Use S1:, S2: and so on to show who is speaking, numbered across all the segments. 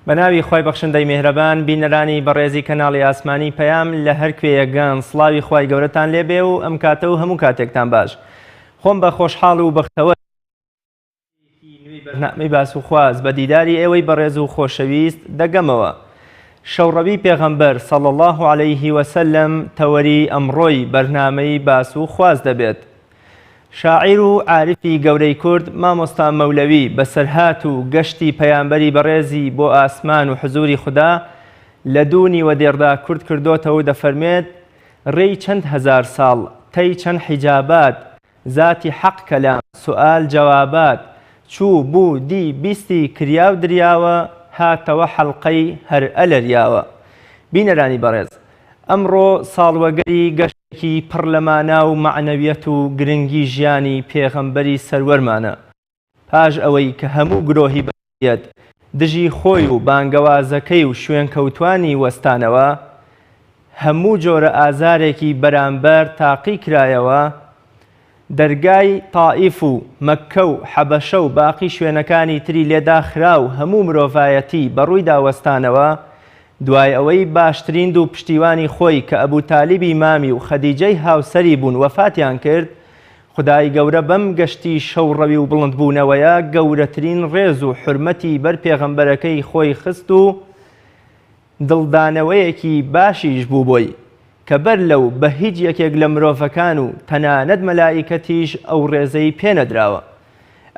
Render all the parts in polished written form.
S1: بەناوی خۆی بەخشندەی میهرەبان بینەرانی بەڕێزی کەناڵی ئاسمانی پەیام لە هەر کوێیەکگەن سڵاوی خوای گەورەتان لێبێ و ئەم کاتە و هەموو کاتێکتان باش. خۆم بە خۆشحاڵ و بەختەوە بەرنامەی باس و خواز بە دیداری ئێوەی بەڕێز و خۆشەویست دەگەمەوە. شەوڕەوی پێغەمبەر صلی الله علیه وسلم تەوەری ئەمڕۆی بەرنامەی باس و خواز دەبێت. شاعیر و عارفی گەورەی کورد مامۆستا مەولەوی بەسەرهات و گەشتی پەیامبەری بەڕێزی بۆ ئاسمان و حزوری خوددا لە دوونی وەدێڕدا کورد کردوتەوە و دەفەرمێت ڕێی چەند هەزار ساڵ تەی چەند حیجابات ذاتی حەق کەلام سوئال جەوابات چوو بوو دی بیستی کریا و دریاوە هاتەوە حەڵقەی هەر ئەلەریاوە. بینەرانی بەڕێز، ئەمڕۆ ساڵوەگەری گەشتێکی پڕ لە مانا و معنەویەت و گرنگی ژیانی پێغەمبەری سەروەرمانە. پاش ئەوەی کە هەموو گرۆهی بەشەریەت دژی خۆی و بانگەوازەکەی و شوێن کەوتوانی وەستانەوە هەموو جۆرە ئازارێکی بەرامبەر تاقی کرایەوە، دەرگای تائیف و مەککە و حەبەشە و باقی شوێنەکانی تری لێداخرا و هەموو مرۆڤایەتی بەڕووی داوەستانەوە، دوای ئەوەی باشترین و پشتیوانی خۆی کە ئەبوو تالیبی مامی و خەدیجەی هاوسەری بوون وەفاتیان کرد، خودای گەورە بەم گەشتی شەوڕەوی و بڵندبوونەوەیە گەورەترین ڕێز و حورمەتی بەر پێغەمبەرەکەی خۆی خست و دڵدانەوەیەکی باشیش بوو بۆی کە بەر لەو بە هیچ یەکێک لە مرۆڤەکان و تەنانەت مەلائیکەتیش ئەو ڕێزەی پێنەدراوە.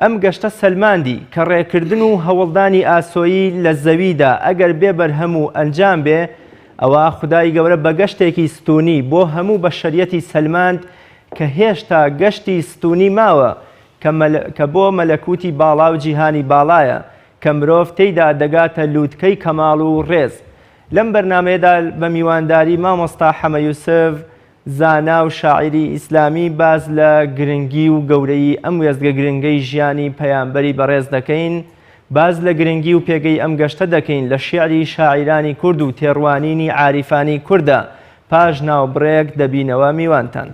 S1: ئەم گەشتە سەلماندی کە ڕێکردن و هەوڵدانی ئاسۆیی لە زەویدا ئەگەر بێ بەرهەم و ئەنجام بێ، ئەوە خودای گەورە بە گەشتێکی ستونی بۆ هەموو بەشەریەتی سەلماند کە هێشتا گەشتی ستونی ماوە کە بۆ مەلەکوتی باڵا و جیهانی باڵایە کە مرۆڤ تێیدا دەگاتە لووتکەی کەماڵ و ڕێز. لەم بەرنامەیەدا بە میوانداری مامۆستا حەمە یوسف زانا و شاعیری ئیسلامی باز لە گرنگی و گەورەی ئەم وێستگە گرنگەی ژیانی پەیامبەری بەڕێز دەکەین، باز لە گرنگی و پێگەی ئەم گەشتە دەکەین لە شیعری شاعیرانی کورد و تێڕوانینی عاریفانی کووردە. پاش ناوبڕێک دەبینەوە میوانتان.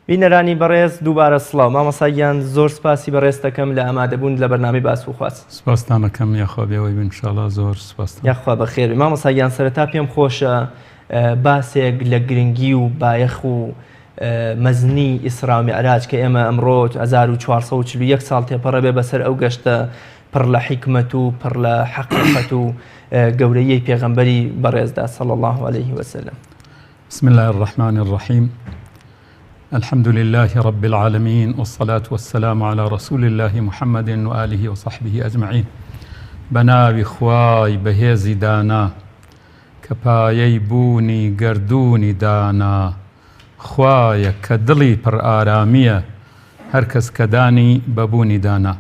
S1: بینەرانی بەڕێز دووبارە سڵاو. مامۆساییان زۆر سپاسی بەڕێز دەکەم لە ئامادەبوون لە بەرنامەی باس و خواست.
S2: سپاستان دەکەم یاخوا بێەوەی ئینشاڵڵا زۆر سپاس.
S1: یاخوا بەخێر. مامۆساییان سەرەتا پێم خۆشە باسێک لە گرنگی و بایەخ و مەزنی ئیسرا و میعراج کە ئێمە ئەمڕۆ 1441 ساڵ تێپەڕە بێ بەسەر ئەو گەشتە پڕ لە حیکمەت و پڕ لە حەقیقەت و گەورەیی پێغەمبەری بەڕێزدا صلی الله عليه وسلم.
S2: بسم الله الرحمن الرحيم. الحمد لله رب العالمين والصلاة والسلام على رسول الله محمد وآله وصحبه أجمعين. بناوي خواي بهيزي دانا كپايي بوني گردوني دانا خواي كدلي پر آرامية هركس كداني ببوني دانا.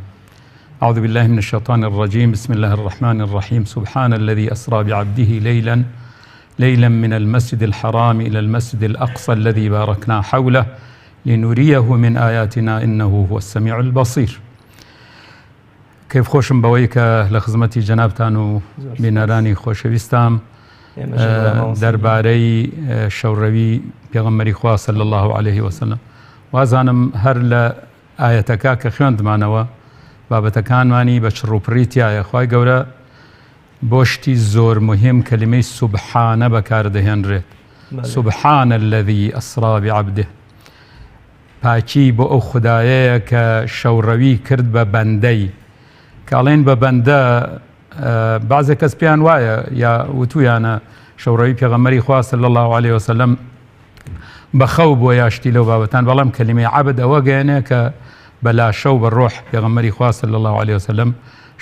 S2: أعوذ بالله من الشيطان الرجيم. بسم الله الرحمن الرحيم. سبحان الذي أسرى بعبده ليلا من المسجد الحرام إلى المسجد الأقصى الذي باركنا حوله لنريه من آياتنا إنه هو السميع البصير. كيف خوشم بويك لخزمتي جنابتان و بناراني خوشويستام درباري شوروي پیغمبري خوا صلى الله عليه وسلم. وازانم هر لآياتكا كخيوند مانوا بابتكان ماني بشروبريتيا يا خواي قورا بوشتی زۆر مهم کلمەی سبحانە بەکاردەهێنرێت. سبحان الذي أسرى بعبده. پاکی بۆ ئەو خودایەیە کە شەوڕەوی کرد بە بەندەی. کاڵێن بە بەندە بەعزێک کەس پێیان وایە یا وتویانە شەوڕەوی پێغەمبەری خوا صلی الله عليه وسلم بەخەو بۆ یاشتی لەو بابەتان، بەڵام کەلیمەی عەبد ئەوە گەیەنێ کە بەلاشە و بەڕۆح پێغەمبەری خوا صلی الله عليه وسلم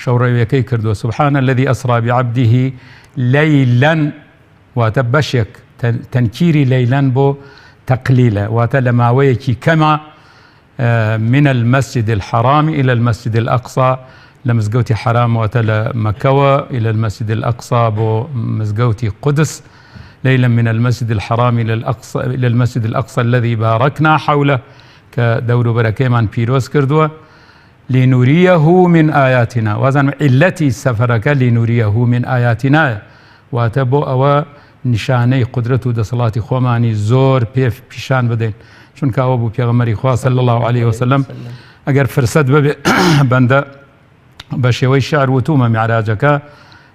S2: شەوڕەویەکەی کردووە. سبحان الذي أسرى بعبده ليلا واتە بەشێک تەنکیری لەیلەن بۆ تەقلیلە واتە لە ماوەیەکی کەمە من المسجد الحرام إلى المسجد الأقصى لە مزگەوتی حرام واتە لە مەکەوە إلى المسجد الأقصى بۆ مزگەوتی قودس ليلا من المسجد الحرام إلى المسجد الأقصى الذي باركنا حوله كدور بركيمان بيروز كردوه لنريه من آياتنا وازن علتي سفرك لنريه من آياتنا واتبو أو نشاني قدرته دصلاتي خوماني زور بيف بيشان بدين شون كاوبو بيغمري خواه صلى الله عليه وسلم اگر فرصت بنده بشوي شعر وتوما معراجك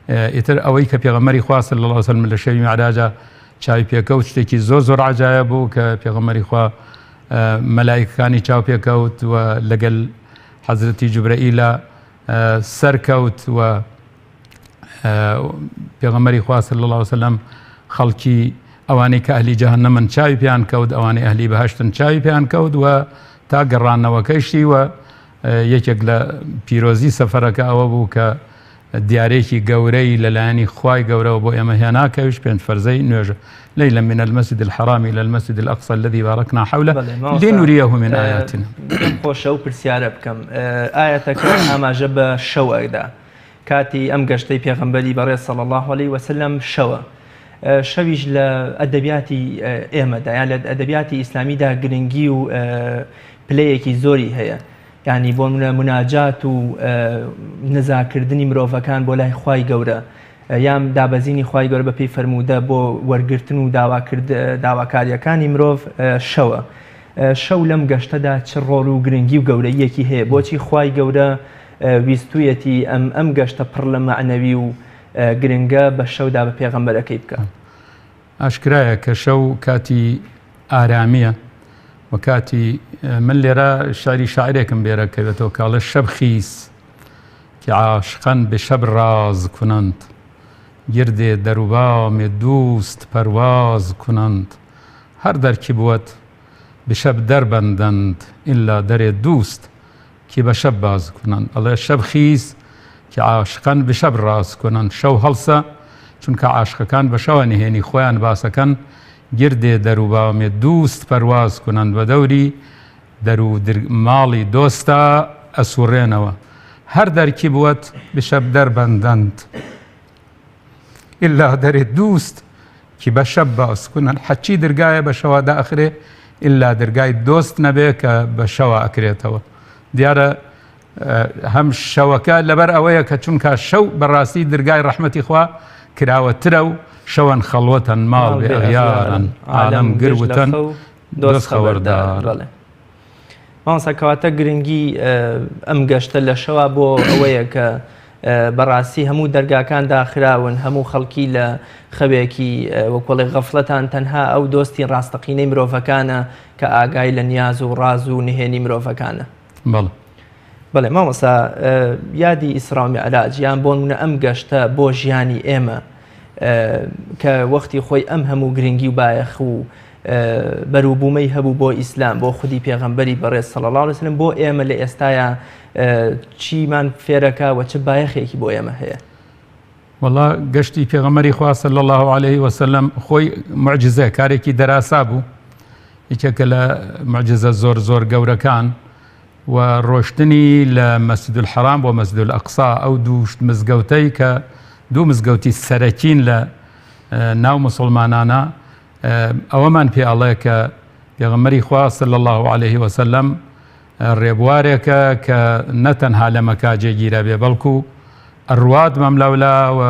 S2: يتر اوي كبيغمري خواه صلى الله عليه وسلم لشوي معراجه چاوی پێکەوت شتێکی زۆر عجایە بوو کە پێغەمبەری خوا مەلایکەکانی چاو پێکەوت و لەگەڵ حەزرەتی جوبرەئیلە سەرکەوت و پێغەمبەری خوا صلی الله علیه وسلم خەڵکی ئەوانەی کە ئەهلی جەهەنەمن چاوی پێیان کەوت ئەوانەی ئەهلی بەهەشتن چاوی پێیان کەوت و تا گەڕانەوەکەیشتی و یەکێک لە پیرۆزی سەفەرەکە ئەوە بوو کە دیارێکی گەورەی لەلایەنی خوای گەورەوە بۆ ئێمە هێناکەویش پێنج فەرزەی نوێژە ليلا من المسجد الحرام إلى المسجد الأقصى الذي باركنا حوله لنريه من آياتنا
S1: خۆشە و پرسیارە بکەم ئاەتەکە ئاماژە بە شەوەدا کاتی ئەم گەشتەی پێغەمبەری بەڕێز صلی الله عليه وسلم شەوە شەویش لە ئەدەبیاتی ئێمەدا یان لە ئەدەبیاتی ئیسلامیدا گرنگی و پلەیەکی زۆری هەیە یعنی بۆ مناجات و نزاکردنی مرۆڤەکان بۆ لای خوای گەورە یام دابەزینی خوای گەورە بە پێی فەرموودە بۆ وەرگرتن و داواکاریەکانی مرۆڤ شەوە شەو لەم گەشتەدا چ ڕۆڵ و گرنگی و گەورەیەکی هەیە بۆچی خوای گەورە ویستویەتی ئەم گەشتە پڕ لە معنەوی و گرنگە بە شەودا بە پێغەمبەرەکەی بکە
S2: ئاشکرایە کە شەو کاتی ئارامیە و کاتی من لێرە شعری شاعرێکم بێرە کەوێتەوە کاڵە شەب خیس کە عاشقان به شب راز کنند گرد دروبام دوست پرواز کنند هر در کی بود به شب در بندند الا در دوست که به شب باز کنند الله شب خیز که عاشقان به شب راز کنند شو هەڵسە چونکە عاشقەکان بە شەوە نهێنی خۆیان باسەکەن گردێ دەروبام دوست پەرواز کنند بە دەوری ماڵی دۆستە ئەسوڕێنەوە هەر دەرکی بووەت بە شەب دەربەندەند ئیلا دەرێ دوست کی بە شەب باز کنند حەچی دەرگایە بە شەوەدا ئەخرێ ئیلا دەرگای دۆست نەبێ کە بە شەوە ئەکرێتەوە دیارە هەم شەوەکە لەبەر ئەوەیە کە چونکە شەو بەڕاستی دەرگای ڕەحمەتی خوا کراوەترە و شەوەن خەڵوەتەن ماڵ بێ ئەغیارن عالەم گروتەن دۆست خەوەردار
S1: مامۆستا کەواتە گرنگی ئەم گەشتە لە شەوە بۆ ئەوەیە کە بەڕاستی هەموو دەرگاکان داخراون هەموو خەڵکی لە خەوێکی وەکوڵی غەفڵەتان تەنها ئەو دۆستی ڕاستەقینەی مرۆڤەکانە کە ئاگای لە نیاز و ڕاز و نهێنی مرۆڤەکانە بەڵێ مامۆستا یادی ئیسرا و میعراج یان بۆ نمونە ئەم گەشتە بۆ ژیانی ئێمە کە وەختی خۆی ئەم هەموو گرنگی و بایەخ و بەرووبوومەی هەبوو بۆ ئیسلام بۆ خودی پێغەمبەری بەڕێز صلی الله علیه وسلم بۆ ئێمە لە ئێستاە چیمان فێرەکە و چ بایەخێکی بۆ ئێمە هەیە
S2: والله گەشتی پێغەمبەری خوا صلی الله عليه وسلم خۆی معجزە کارێکی دەراسا بوو یەکێکە لە معجزە زۆر گەورەکان و ڕۆشتنی لە مەسجد الحرام بۆ مەسجد الأقصا ئەو دوو مزگەوتەی کە دوو مزگەوتی سەرەکین لە ناو مسلمانانە ئەوەمان پێ ئەڵێ کە پێغەمبەری خوا صلی الله عليه وسلم ڕێبوارێکە کە نەتەنها لە مەکا جێگیرە بێ بەڵکو ئەڕوات مەملەولا و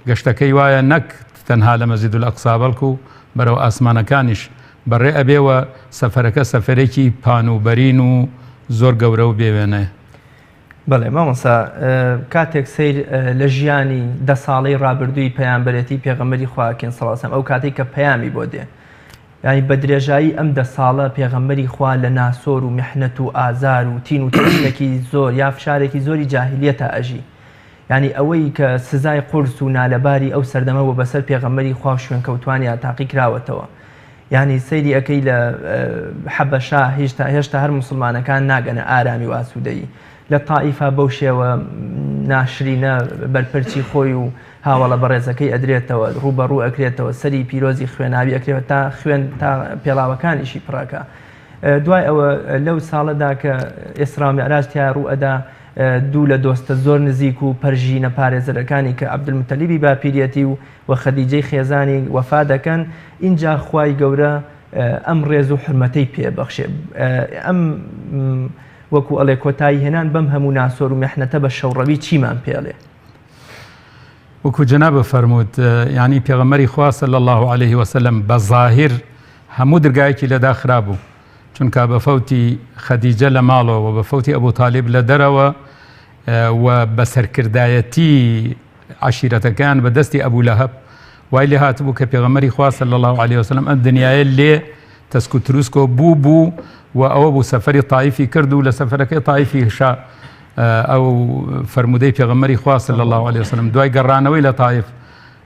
S2: گەشتەکەی وایە نەک تەنها لە مەسجد الأقصا بەڵکو بەرەو ئاسمانەکانیش بەڕێ ئەبێوە سەفەرەکە سەفەرێکی پانوبەرین و زۆر گەورە و بێوێنێ
S1: بەڵێ مامۆستا کاتێک سیر لە ژیانی 10 ساڵەی ڕابردووی پەیامبەرەتی پێغەمبەری خواکەن صلی الله علیه و سلم ئەو کاتێک کە پەیامی بۆ دێ یعنی بە درێژایی ئەم 10 ساڵە پێغەمبەری خوا لە ناسۆر و میحنەت و ئازار و تین و تەشنێکی زۆر یا فشارێکی زۆری جاهلیەتە ئەژی یعنی ئەوەی کە سزای قورس و نالەباری ئەو سەردەمەوە بەسەر پێغەمبەری خوا شوێن کەوتوانیان تاقی کراوەتەوە یعنی سەیری ئەەکەی لە حەبەشا هێشتا هەر مسلمانەکان ناگەنە ئارامی و ئاسوودەیی لە تائیفا بەو شێوە ناشرینە بەرپەرچی خۆی و هاوڵە بەڕێزەکەی ئەدرێتەوە ڕوبەڕوو ئەکرێتەوە سەری پیرۆزی خوێناوی ئەکرێت تا خوێن تا پێڵاوەکانیشی پڕەکە دوای ئەوە لەو ساڵەدا کە ئیسرا و میعراج تیا ڕوو ئەدا دوو لە دۆستە زۆر نزیک و پەرژینە پارێزەرەکانی کە عەبدولموتەلیبی باپیرەتی و خەدیجەی خێزانی وەفا دەکەن اینجا خوای گەورە ئەم ڕێز و حرمەتەی پێبەخشێ ئەم وەکو ئەڵێ کۆتایی هێنان بەم هەموو ناسۆر و میحنەتە بە شەوڕەوی چیمان پێڵێ
S2: وەکو جەناب فەرمووت یعنی پێغەمبەری خوا صلی الله عليه وسلم بە ظاهر هەموو دەرگایەکی لەدا خرابوو چونکە بە فەوتی خەدیجە لە ماڵەوە و بە فەوتی ئەبوو تاالب لە دەرەوە و بە سەرکردایەتی عشیرەتەکان بە دەستی ئەبوو لەهەب وای لێ هاتبوو کە پێغەمبەری خوا صلی الله عليه وسلم ئەم دنیایە لێ تەسک و تروسکۆ بوو و ئەوە بوو سەفەری تایفی کرد و لە سەفەرەکەی تایفی هشا ئەو فەرمودەی پێغەمبەری خوا صلی الله عليه وسلم دوای گەڕانەوەی لە تایف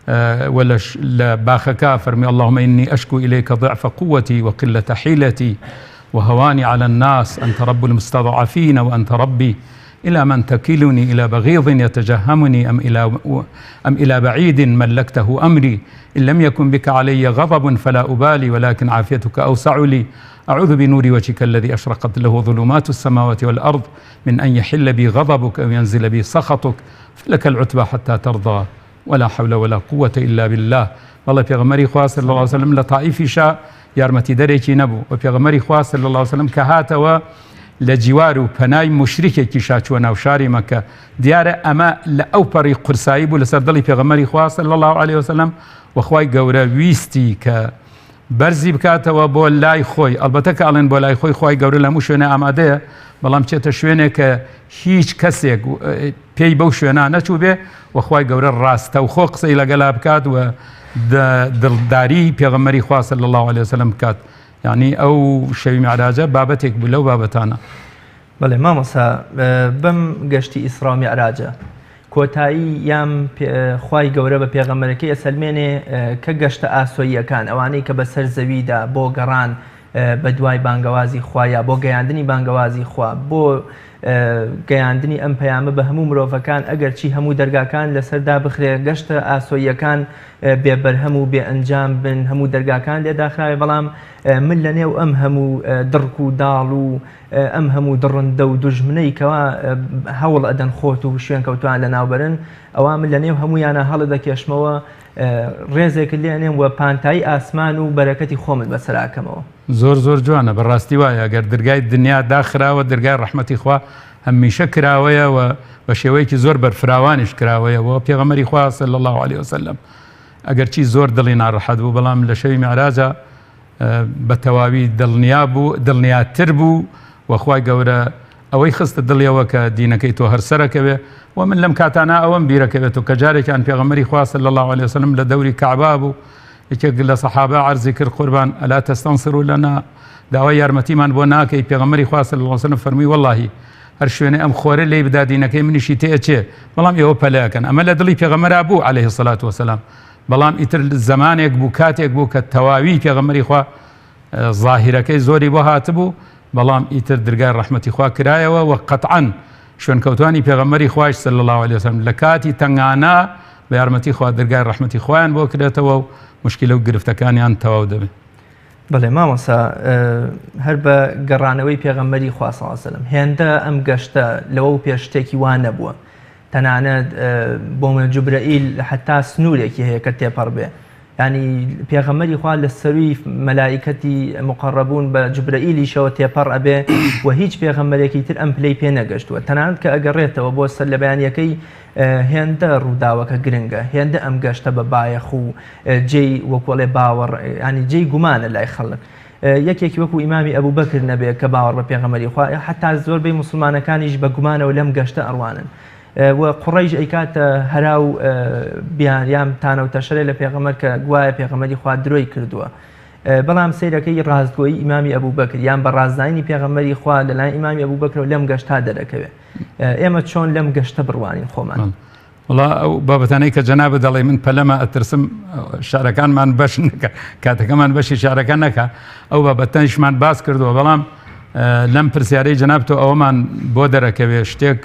S2: لە باخەکە فەرمی اللهم إني أشكو إليك ضعف قوتي وقلة حيلتي وهواني على الناس أنت رب المستضعفين وأنت ربي إلى من تكلني إلى بغيض يتجهمني أم إلى بعيد ملكته أمري إن لم يكن بك علي غضب فلا أبالي ولكن عافيتك أوسع لي أعوذ بنور وجهك الذي أشرقت له ظلمات السماوات والأرض من أن يحل بي غضبك أو ينزل بي سخطك فلك العتبى حتى ترضى ولا حول ولا قوة إلا بالله والله پێغەمبەری خوا صلی الله عليه وسلم لە تائیفیشا یارمەتی دەرێکی نەبوو و پێغەمبەری خوا صلی الله عليه وسلم کە هاتەوە لە جیوار و پەنای مشریکێکی چووە ناو شاری مەکە دیارە ئەمە لە ئەو پەڕی قورسایی بوو لەسەر دڵی پێغەمبەری خوا صلی الله عليه وسلم وەخوای گەورە ویستی کە بەرزی بکاتەوە بۆ لای خۆی ئەلبەتە کە ئەڵێن بۆ لای خۆی خوای گەورە لە هەموو شوێنە ئامادەیە بەڵام چێتە شوێنێک کە هیچ کەسێک پێی بەو شوێنە نەچوو بێ وەخوای گەورە ڕاستە و خۆ قسەی لەگەلا بکات و دڵداری پێغەمبەری خوا صلی الله عليه وسلم بکات یعنی ئەو شەوی میعراجە بابەتێک بوو لەو بابەتانە
S1: بەڵێ مامۆستا بەم گەشتی ئیسرا و میعراجە کۆتایی یام خوای گەورە بە پێغەمبەرەکەی ئەسەلمێنێ کە گەشتە ئاسۆییەکان ئەوانەی کە بەسەر زەویدا بۆ گەڕان بە دوای بانگەوازی خوایە بۆ گەیاندنی بانگەوازی خوا بۆ گەیاندنی ئەم پەیامە بە هەموو مرۆڤەکان ئەگەرچی هەموو دەرگاکان لەسەردا بخرێ گەشتە ئاسۆییەکان بێبەرهەم و بێ ئەنجام بن هەموو دەرگاکان لێداخراوێ بەڵام من لە نێو ئەم هەموو دڕک و داڵ و ئەم هەموو دڕندە و دوژمنەی کەوا هەوڵ ئەدەن خۆت و شوێن کەوتوان لە ناوبەرن ئەوە من لە نێو هەموویانە هەڵە دەکێشمەوە ڕێزێکت لێنێم وە پانتایی ئاسمان و بەرەکەتی خۆمت بەسەراکەمەوە
S2: زۆر زۆر جوانە بەڕاستی وایە ئەگەر دەرگای دنیا داخراوە دەرگای ڕەحمەتی خوا هەمیشە کراوەیە و بە شێوەیەکی زۆر بەرفراوانیش کراوەیە پێغەمبەری خوا صلی الله عليه وسلم ئەگەر چی زۆر دڵی ناڕەحەت بوو بەڵام لە شەوی میعراجە بە تەواوی دڵنیاتر بوو وەخوای گەورە ئەوەی خستە دڵیەوە کە دینەکەی تۆ هەرسەرەکەوێ و من لەم کاتانە ئەوەم بیرەکەوێت و کە جارێکیان پێغەمبەری خوا صلی الله عليه وسلم لە دەوری کەعبا بوو یەکێک لە سەحابە عەرزی کرد قوربان ئەلا تەستەنصروا لەنا داوای یارمەتیمان بۆ ناکەی پێغەمبەری خوا صلی الله عليه وسلم فەرمووی وەڵڵاهی هەر شوێنێ ئەم خۆرە لێی بدا دینەکەی منیشی تێچێ بەڵام ئێوە پەلەکەن ئەمە لە دڵی پێغەمبەرا بوو عليه الصلاة والسلام بەڵام ئیتر زمانێک بوو کاتێک بوو کە تەواوی پێغەمبەری خوا ظاهیرەکەی زۆری بۆ هاتبوو بەڵام ئیتر دەرگای ڕەحمەتی خوا کرایەوە و قەتعەن شوێنکەوتوانی پێغەمبەری خوایش صلی الله عليه وسلم لە کاتی تەنگانە بە یارمەتی خوا دەرگای ڕەحمەتی خوایان بۆ کرێتەوە و مشکلە و گرفتەکانیان تەواو دەبێت
S1: بەڵێ مامۆستا هەر بە گەڕانەوەی پێغەمبەری خوا صلی الله عليه وسلم هێندە ئەم گەشتە لەوە پێش شتێکی وان نەبووە تەنانەت بۆمە جوبرەئیل حتا سنوورێکی هەیە کە تێپەڕ بێ ینی پێغەمبەری خوا لە سەروی مەلائیکەتی مقەڕەبوون بە جوبرەئیلیشەوە تێپەڕ ئەبێ و هیچ پێغەمبەرێکی تر ئەم پلەی پێ نەگەشتووە تەنانەت کە ئەگەڕێتەوە بۆ سەر لە بەیانیەکەی هێندە ڕووداوەکە گرنگە هێندە ئەم گەشتە بە بایەخ و جێی وەکوڵێ باوەڕ ینی جێی گومانە لای خەڵک یەکێکی وەکو ئیمامی ئەبوو بەکر نەبێت کە باوەڕ بە پێغەمبەری خوا حتا زۆربەی موسڵمانەکانیش بە گومانەوە لەم گەشتە ئەڕوانن و قوڕەیش ئەیکاتە هەرا و بیانیام تانەوتەشەرێ لە پێغەمبەر کە گوایە پێغەمبەری خوا درۆی کردووە بەڵام سەیرەکەی ڕازگۆیی ئیمامی ئەبوو بەکر یان بە ڕازدانی پێغەمبەری خوا لەلایەن ئیمامی ئەبوو بەکرەوە لەم گەشتا دەرەکەوێت ئێمە چۆن لەم گەشتە بڕوانین خۆمان
S2: وڵا ئەو بابەتانەی کە جەنابە دەڵێ من پەلەمە ئەترسم شارەکانمان بەش نەکە کاتەکەمان بەشی شارەکە نەکە ئەو بابەتەنیشمان باس کردووە بەڵام لەم پرسیارەی جەناب تۆ ئەوەمان بۆ دەرەکەوێ شتێک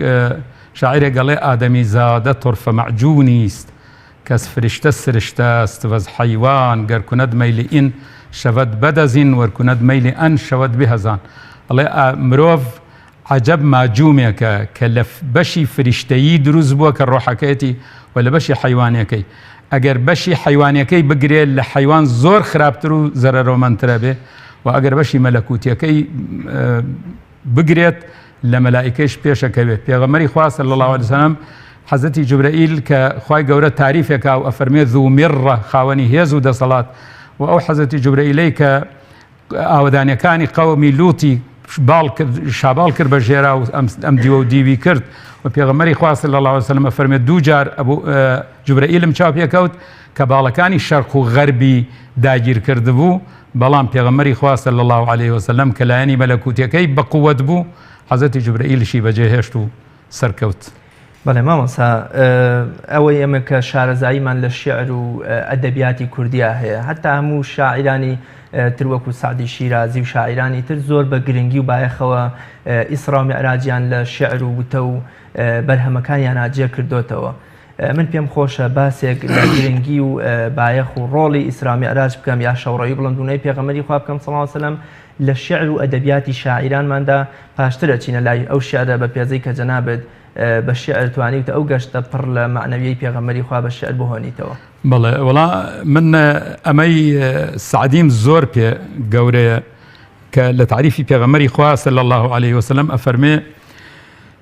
S2: شاعرێک گەڵێ ئادەمی زادە طرفە معجونی است کەس فریشتە سرشتە است وەز حەیوان گەر کونەت مەیلی ئین شەوەت بەدەزین وەرکونەت مەیلی ئەن شەوەت بهەزان ئەڵێ مرۆڤ عجب ماجومێکە کە لە بەشی فریشتەیی دروست بووە کە ڕۆحەکەیەتی و لە بەشی حیوانەکەی ئەگەر بەشی حیوانەکەی بگرێت لە حیوان زۆر خراپتر و زەرەرۆمەندترە بێ و ئەگەر بەشی مەلەکوتیەکەی بگرێت لە مەلائیکەیش پێشەکەوێت. پێغەمبەری خوا صلی الله علیه وسلم حەزەتی جوبرەئیل کە خوای گەورە تاریفێکا و ئەفەرمێ ذو مرة خاوەنی هێز و دەسەڵات و ئەو حەزەتی جوبرەئیلەی کە ئاوەدانیەکانی قەومی لوتی شاباڵ کرد بە ژێرا و ئەم دیوە و دیوی کرد و پێغەمبەری خوا صلی الله علیه وسلم ئەفەرمێ دوو جار جوبرەئیلم چاو پێکەوت کە باڵەکانی شەرق و غەربی داگیر کردبوو، بەڵام پێغەمبەری خوا صلی الله علیه وسلم کە لایەنی مەلەکوتیەکەی بە قووەت بوو، حەزەتی جوبرەئیلشی بەجێهێشت و سەرکەوت.
S1: بەڵێ مامۆستا ئەوەی ئەمە کە شارەزاییمان لە شیعر و ئەدەبیاتی کوردیا هەیە، هەتا هەموو شاعرانی تر وەکو سعدی شیرازی و شاعرانی تر زۆر بە گرنگی و بایەخەوە ئیسرا و میعراجیان لە شیعر و وتە و بەرهەمەکانیان ئاجێ کردوتەوە. من پێم خۆشە باسێک لە گرنگی و بایەخ و ڕۆڵی ئیسرا و میعراج بکەم یا شەوڕەوی بڵندوونەی پێغەمبەری خوا بکەم صلی الله علیه وسلم لە شیعر و ئەدەبیاتی شاعرانماندا پاشترە چینە لای ئەو شیعرە بە پێزەی کە جەنابێت بە شیعر توانیت ئەو گەشتە پڕ لە معنەویەی پێغەمبەری خوا بە شیعر بهۆنیتەوە.
S2: بەڵێ وەڵا من ئەمەی سعدیم زۆر پێ گەورەیە کە لە تعریفی پێغەمبەری خوا صلی الله علیه وسلم ئەفەرمێ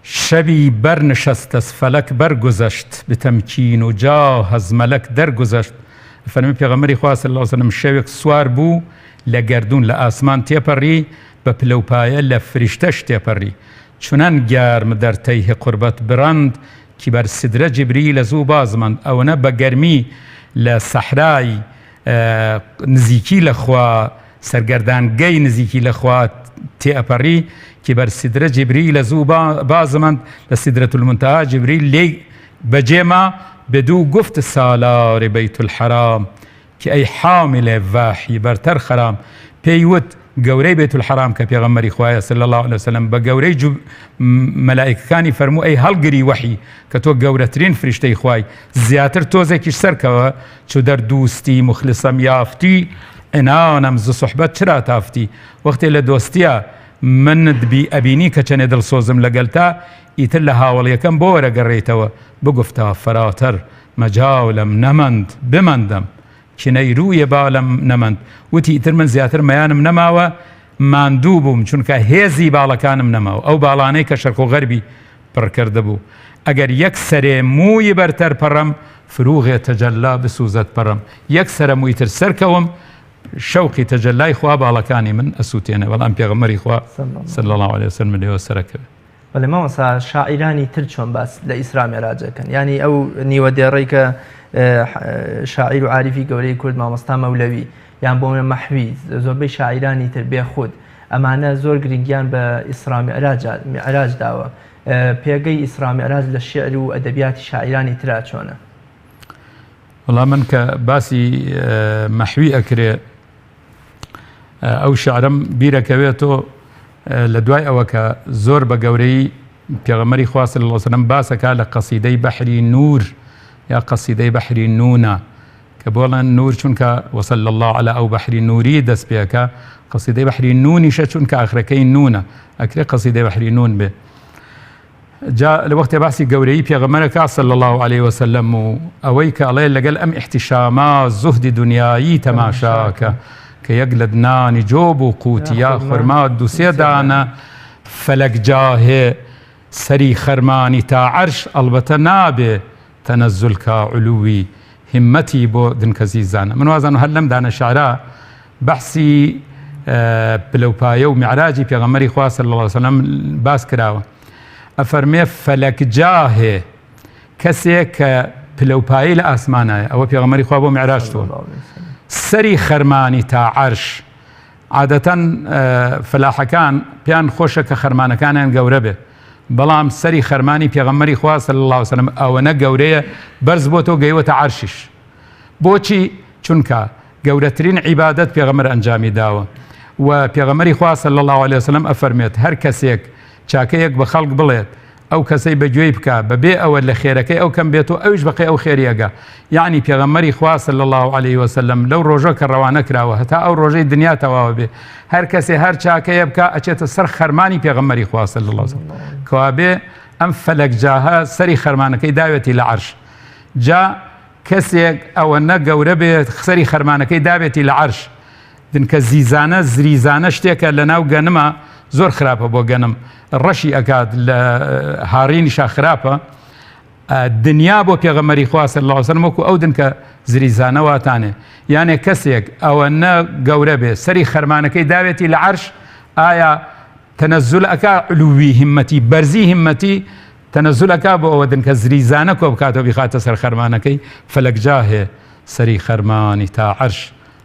S2: شەوی بەرنشەستەس فەلەک بەرگوزەشت بتەمکین و جاهەز مەلەک دەرگوزەشت. ئەفەرمێ پێغەمبەری خوا صلی الله علیه وسلم شەوێک سوار بوو لە گەردوون لە ئاسمان تێپەڕی بە پلەپایە لە فریشتەش تێپەڕی چونەن گیارم دەرتەیه قوربەت براند کی بەر سدرە جبریل زوو بازمەند ئەوەنە بە گەرمی لە سەحرای نزیکی لەخوا سەرگەردانگەی نزیکی لەخوا تێئەپەڕی کی بەر سدرە جبریل زوو بازمەند لە سدرەت المنتها جبریل لێی بەجێما بدوو گفت سالاری بەیت الحرام کی ئەی حاملێ ڤاحی بەرتەر خەرام پێیوت گەورەی بێت الحرام کە پێغەمبەری خوایە صلی الله علیه وسلم بە گەورەی مەلائیکەکانی فەرموو ئەی هەڵگری وەحی کە تۆ گەورەترین فریشتەی خوای زیاتر تۆزێکیش سەرکەوە چو دەردوستی مخلصەم یافتی ئینانەم ز سوحبەت چرا تافتی وەختێ لە دۆستیە منت ئەبینی کە چەنێ دڵسۆزم لەگەلتا ئیتر لە هاوڵیەکەم بۆ وەرەگەڕێیتەوە بگوفتە فەراتەر مەجاولەم نەمەند بمەندەم کینەی ڕوویە بالەم نەمەند وتی ئیتر من زیاتر مەیانم نەماوە ماندوو بووم چونکە هێزی باڵەکانم نەماوە ئەو باڵانەی کە شەرق و غەربی پڕکرده بوو ئەگەر یەک سەرێ مووی بەرتەر پەڕەم فروغێ تەجەلا بسوزەت پەڕەم یەک سەرە مووی تر سەرکەوم شەوقی تەجەلای خوا باڵەکانی من ئەسووتێنە بەڵام پێغەمبەری خوا صلی الله علیه وسلم لێوە سەرەکەوێت.
S1: بەڵێ مامۆستا شاعیرانی تر چۆن باس لە ئیسرا میعراجەکەن، ینی ئەو نیوە دێڕەی کە شاعیر و عاریفی گەورەی کورد مامۆستا مەولەوی یان بۆ منە مەحوی زۆربەی شاعیرانی تر بێخود ئەمانە زۆر گرنگیان بە ئیسرا میعراج داوە. پێگەی ئیسرا میعراج لە شیعر و ئەدەبیاتی شاعیرانی ترا چۆنە؟
S2: وەڵام من کە باسی مەحوی ئەکرێ ئەو شعرم بیرەکەوێتەوە لە دوای ئەوە کە زۆر بە گەورەی پێغەمبەری خوا صلی الله علیه وسلم باسەکە لە قەسیدەی بەحری نور یا قەسیدەی بەحری نونە کە بۆڵێن نور چونکە وصلی الله على ئەو بەحری نوری دەست پێەکە قەسیدەی بەحری نونیشە چونکە ئاخرەکەی نونە ئەکرێ قەسیدەی بەحری نون بێ. جا لە وەختێ باسی گەورەی پێغەمبەرەکە صلی الله علیه وسلم و ئەوەی کە ئەڵێ لەگەڵ ئەم احتیشاما زوهدی دنیایی تەماشاکە کە یەک لە دنانی جۆب و قوتیا خورما دووسێ دانە فەلەک جاهێ سەری خەرمانی تا عەرش ئەڵبەتە نابێ تەنەزول کا علووی همەتی بۆ دنکەزی زانە. من وازانم هەر لەم دانە شعرا بەحسی پلەپایە و میعراجی پێغەمبەری خوا صلی الله علیه وسلم باس کراوە. ئەفەرمێ فەلەک جاهێ کەسێک کە پلەپایی لە ئاسمانایە ئەوە پێغەمبەری خوا بۆ میعراج تۆ سەری خەرمانی تا عەرش. عادەتەن فەلاحەکان پێیان خۆشە کە خەرمانەکانیان گەورە بێ بەڵام سەری خەرمانی پێغەمبەری خوا صلی الله علیه وسلم ئەوەنە گەورەیە بەرز بۆ تۆ گەیوەتە عەرشیش. بۆچی؟ چونکە گەورەترین عیبادەت پێغەمبەر ئەنجامی داوە و پێغەمبەری خوا صلی الله علیه وسلم ئەفەرمێت هەر کەسێک چاکەیەک بە خەڵک بڵێت ئەو کەسەی بەگوێی بکە بەبێ ئەوە لە خێرەکەی ئەو کەم بێت و ئەوش بەقی ئەو خێریەگە. یعنی پێغەمبەری خوا صلی الله عليه وسلم لەو ڕۆژە کە ڕەوانە کراوە هەتا ئەو ڕۆژەی دنیا تەواوە بێ هەر کەسێ هەر چاکەیە بکە ئەچێتە سەر خەرمانی پێغەمبەری خوا صلی الله عليه وسلم کەوا بێ ئەم فەلەک جاهە سەری خەرمانەکەی داوێتی لە عەرش. جا کەسێک ئەوەنە گەورە بێت سەری خەرمانەکەی دابێتی لە عەرش. دنکە زیزانە زریزانە شتێکە لە ناو گەنمە زۆر خراپە بۆ گەنم ڕەشی ئەکات لە هاڕینیشا خراپە. دنیا بۆ پێغەمبەری خوا صلی الله علیه وسلم وەکو ئەو دنکە زریزانە واتانێ. یانێ کەسێک ئەوەنە گەورە بێ سەری خەرمانەکەی داوێتی لە عەرش ئایا تەنەزول ئەکا علووی هیمەتی بەرزی هیمەتی تەنەزول ئەکا بۆ ئەوە دنکە زریزانە کۆ بکاتەوە بیخاتە سەر خەرمانەکەی فەلەکجا هەیە سەری خەرمانی تا عەرش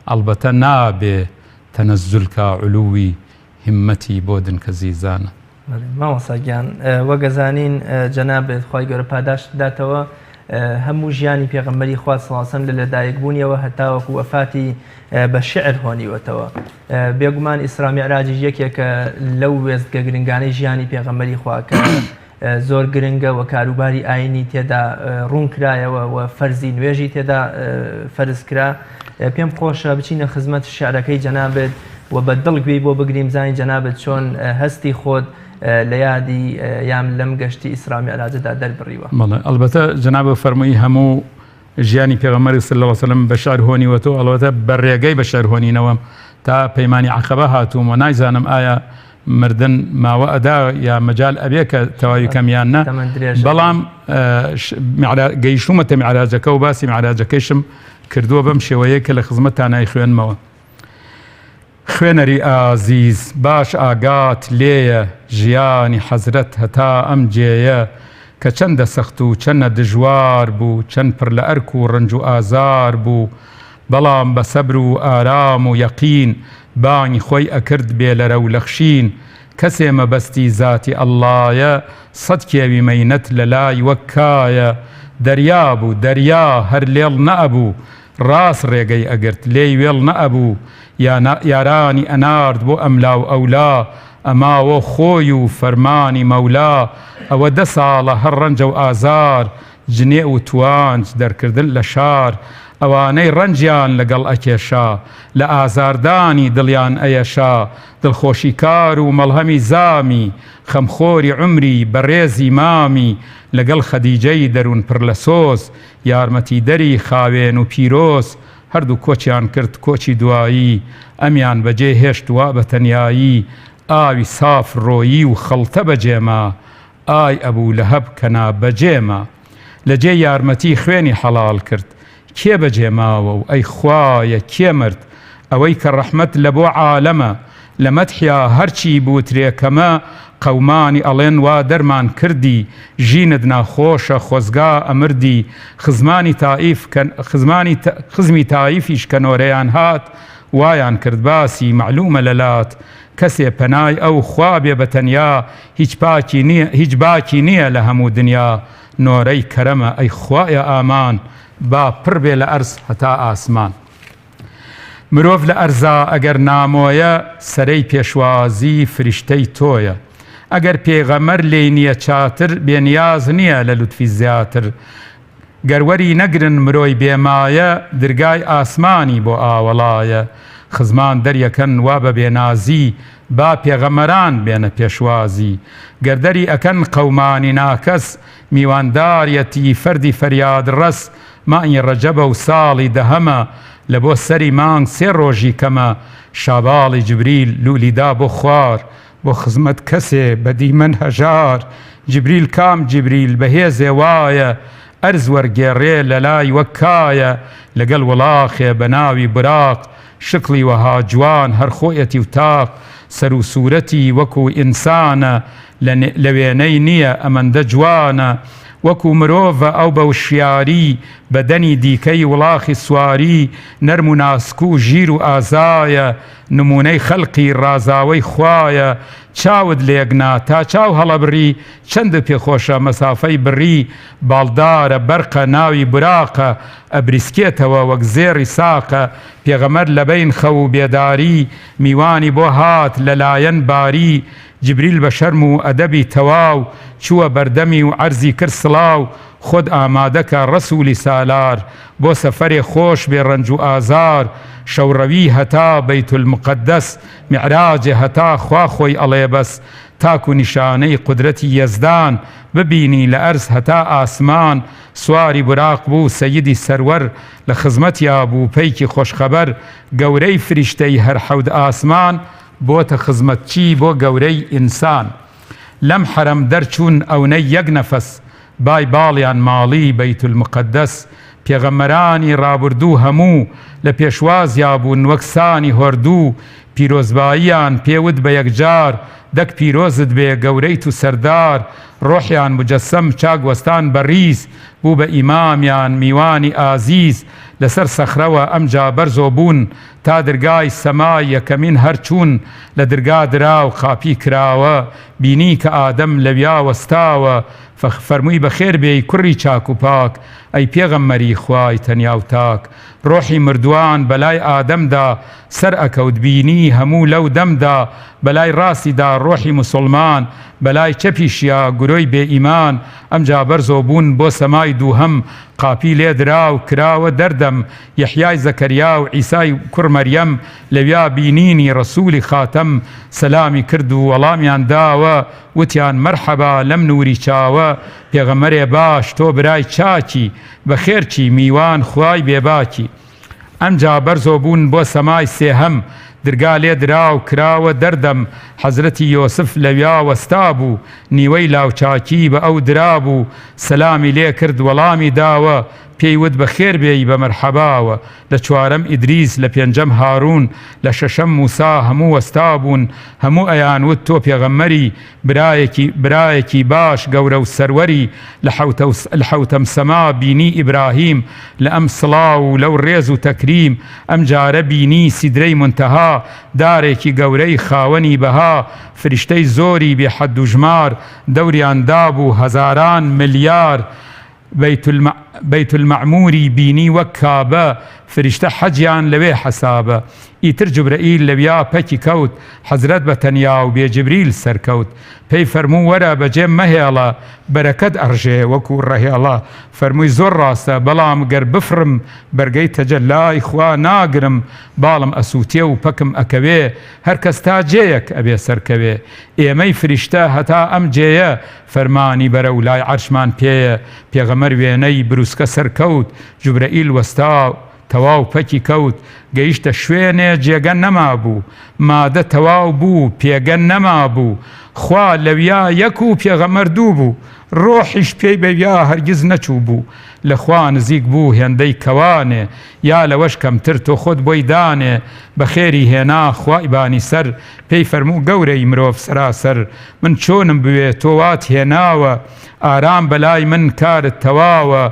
S2: ئەڵبەتە نابێ تەنەزول کا علووی هیمەتی بۆ دنکە زیزانە.
S1: مامۆستاگیان وەگەزانین جەنابێت خی گەورە پاداش داتەوە هەموو ژیانی پێغەمبەری خوا صلی الله علیه وسلم لە لەدایکبوونیەوە هەتا وەکو وەفاتی بە شعر هۆنیوەتەوە. بێگومان ئیسرا میعراجیش یەکێکە لەو وێستگە گرنگانەی ژیانی پێغەمبەری خوا کە زۆر گرنگە و کاروباری ئاینی تێدا ڕوون کرایەوە و فەرزی نوێژی تێدا فەرز کرا. پێم خۆشە بچینە خزمەت شعرەکەی جەنابێت و بە دڵگوێی بۆ بگریم زانی جەنابێت چۆن هەستی خۆت لە یادی یام لەم گەشتی ئیسرا میعراجدا دەربڕیوە.
S2: ئەلبەتە جەناب فەرمووی هەموو ژیانی پێغەمبەری صلی الله علیه وسلم بە شعر هۆنیوەتەوە ئەڵبەتە بەڕێگەی بە شعر هۆنینەوە تا پەیمانی عەقەبە هاتووم و نایزانم ئایا مردن ماوە ئەدا یا مەجال ئەبێ کە تەواوی کەمیان نە. بەڵام گەیشتومەتە میعراجەکە و باسی میعراجەکەیشم کردووە بەم شێوەیە کە لە خزمەتتان نایخوێنمەوە. خوێنەری ئازیز باش ئاگات لێیە ژیانی حەزرەت هەتا ئەم جێیە کە چەندە سەخت و چەندە دژوار بوو چەند پڕ لە ئەرک و ڕنج و ئازار بوو بەڵام بە سەبر و ئارام و یەقین بانی خۆی ئەکرد بێ لەرە و لەخشین کەسێ مەبەستی زاتی ئەڵڵایە سەد کێوی مەینەت لە لای وەکایە دەریا بوو دەریا هەر لێڵ نەئەبوو ڕاست ڕێگەی ئەگرت لێی وێڵ نەئەبوو یارانی ئەنارد بۆ ئەملا و ئەولا ئەماوە خۆی و فەرمانی مەولا ئەوە 10 ساڵە هەر ڕەنجە و ئازار جنێ و توانج دەرکردن لە شار ئەوانەی ڕەنجیان لەگەڵ ئەکێشا لە ئازاردانی دڵیان ئەیەشا دڵخۆشی کار و مەڵهەمی زامی خەمخۆری عمری بەڕێزی مامی لەگەڵ خەدیجەی دەروون پڕ لە سۆز یارمەتی دەری خاوێن و پیرۆز هەردوو کۆچیان کرد کۆچی دوایی ئەمیان بەجێ هێشت وا بە تەنیایی ئاوی ساف ڕۆیی و خەڵتە بەجێما ئای ئەبوو لەهەب کەنا بەجێما لەجێ یارمەتی خوێنی حەڵال کرد کێ بەجێماوە و ئەی خوایە کێ مرد ئەوەی کە ڕەحمەت لە بۆ عالەمە لە مەدحیا هەرچی بوو ترێکەمە قەومانی ئەڵێن وا دەرمان کردی ژینت ناخۆشە خۆزگا ئەمردی خزمی تایفیش کە نۆرەیان هات وایان کرد باسی معلومە لەلات کەسێ پەنای ئەو خوا بێ بە تەنیا هیچ باکی نییە لە هەموو دنیا نۆرەی کەرەمە ئەی خوایە ئامان با پڕ بێ لە ئەرز هەتا ئاسمان مرۆڤ لە ئەرزا ئەگەر نامۆیە سەرەی پێشوازی فریشتەی تۆیە ئەگەر پێغەمەر لێی نییە چاتر بێنیاز نییە لە لوتفی زیاتر گەروەری نەگرن مرۆی بێمایە دەرگای ئاسمانی بۆ ئاوەڵایە خزمان دەریەکەن وا بە بێنازی با پێغەمەران بێنە پێشوازی گەردەری ئەکەن قەومانی ناکەس میوانداریەتی فەردی فەریاد ڕەس مانگی ڕەجەبە و ساڵی دەهەمە لە بۆ سەری مانگ 3 ڕۆژی کەمە شاباڵی جبریل لولیدا بۆ خوار بۆ خزمەت کەسێ بەدیمەن هەژار جبریل کام جبریل بەهێزێ وایە ئەرز وەرگێڕێ لە لای وەکایە لەگەڵ وڵاخێ بە ناوی براق شکلی وەها جوان هەر خۆیەتی و تاق سەر و سوورەتی وەکو ئینسانە لە وێنەی نییە ئەمەندە جوانە وەکو مرۆڤە ئەو بەوشیاری بەدەنی دیکەی وڵاخی سواری نەرم و ناسک و ژیر و ئازایە نمونەی خەڵقی ڕازاوەی خوایە چاوت لێگنا تا چاو هەڵەبڕی چەندە پێخۆشە مەسافەی بڕی باڵدارە بەرقە ناوی براقە ئەبریسکێتەوە وەک زێڕی ساقە پێغەمەر لە بین خەو و بێداری میوانی بۆ هات لەلایەن باری جبریل بە شەرم و ئەدەبی تەواو چووە بەردەمی و عەرزی کرد سڵاو خۆت ئامادەکە ڕەسوولی سالار بۆ سەفەرێ خۆش بێ ڕەنج و ئازار شەوڕەوی هەتا بەیت المقەدەس میعراجێ هەتا خوا خۆی ئەڵێ بەس تاک و نیشانەی قودرەتی یەزدان ببینی لە ئەرز هەتا ئاسمان سواری براق بوو سەیدی سەروەر لە خزمەتیا بوو پەیکی خۆشخەبەر گەورەی فریشتەی هەر حەود ئاسمان بۆتە خزمەتچی بۆ گەورەی ئینسان لەم حەرەم دەرچوون ئەونەی یەک نەفەس بای باڵیان ماڵی بەیت المقەدەس پێغەمبەرانی ڕابردوو هەموو لە پێشوازیا بوون وەک سانی هۆردوو پیرۆزباییان پێوت بە یەکجار دەک پیرۆزت بێ گەورەیت و سەردار ڕۆحیان مجەسەم چاک وەستان بەڕیز بوو بە ئیمامیان میوانی ئازیز لەسەر سەخرەوە ئەمجا بەرزۆ بوون تا دەرگای سەمای یەکەمین هەرچوون لە دەرگا درا و خاپی کراوە بینی کە ئادەم لەویا وەستاوە فەرمووی بەخێر بێی کوڕی چاک و پاک ئەی پێغەمبەری خوای تەنیا و تاک ڕۆحی مردووان بەلای ئادەمدا سەر ئەکەوت بینی هەموو لەو دەمدا بەلای ڕاستیدا ڕۆحی موسڵمان بەلای چەپیشیا گورۆی بێ ئیمان ئەمجا بەرزۆ بوون بۆ سەمای دووهەم قاپی لێ درا و کراوە دەردەم یەحیای زەکەریا و عیسای کوڕ مەریەم لەویا بینینی ڕەسوولی خاتەم سەلامی کرد و وەڵامیان داوە وتیان مەرحەبا لەم نووری چاوە پێغەمبەرێ باش تۆ برای چاکی بەخێرچی میوان خوای بێباکی ئەمجا بەرزۆ بوون بۆ سەمای سێهەم درگا لێ درا و کراوە دەردەم حەزرەتی یۆسف لەویا وەستا بوو نیوەی لاوچاکی بە ئەو درا بوو سەلامی لێ کرد وەڵامی داوە پێیوت بەخێر بێی بە مەرحەباوە لە چوارەم ئیدریس لە پێنجەم هاڕون لە شەشەم موسا هەموو وەستا بوون هەموو ئەیانوت تۆ پێغەمبەری برایەکی باش گەورە و سەروەری لە حەوتەم سەما بینی ئیبراهیم لە ئەم سڵاو و لەو ڕێز و تەکریم ئەم جارە بینی سیدرەی منتەها دارێکی گەورەی خاوەنی بەها فریشتەی زۆری بێحەد و ژمار دەوریان دابوو هەزاران ملیار بەیت المەعموری بینی وەک کابە فریشتە حەجیان لەوێ حەسابە ئیتر جوبرەئیل لەویا پەکی کەوت حەزرەت بە تەنیا و بێ جبریل سەرکەوت پێی فەرموو وەرە بەجێم مەهێڵە بەرەکەت ئەڕژێ وەکو ڕەهێڵە فەرمووی زۆر ڕاستە بەڵام گەر بفرم بەرگەی تەجەلای خوا ناگرم باڵم ئەسووتێ و پەکم ئەکەوێ هەر کەس تا جێیەک ئەبێ سەرکەوێ ئێمەی فریشتە هەتا ئەم جێیە فەرمانی بەرە و لای عەرشمان پێیە پێغەمبەر وێنەی بروسکە سەرکەوت جوبرەئیل وەستا تەواو پەکی کەوت گەیشتە شوێنێ جێگە نەما بوو مادە تەواو بوو پێگە نەما بوو خوا لەویا یەک و پێغەمبەر دوو بوو ڕۆحیش پێی بەویا هەرگیز نەچوو بوو لە خوا نزیک بوو هێندەی کەوانێ یا لەوەش کەمتر تۆ خۆت بۆی دانێ بەخێری هێنا خوای بانی سەر پێی فەرموو گەورەی مرۆڤ سەراسەر من چۆنم بوێ تۆ وات هێناوە ئارام بەلای من کارت تەواوە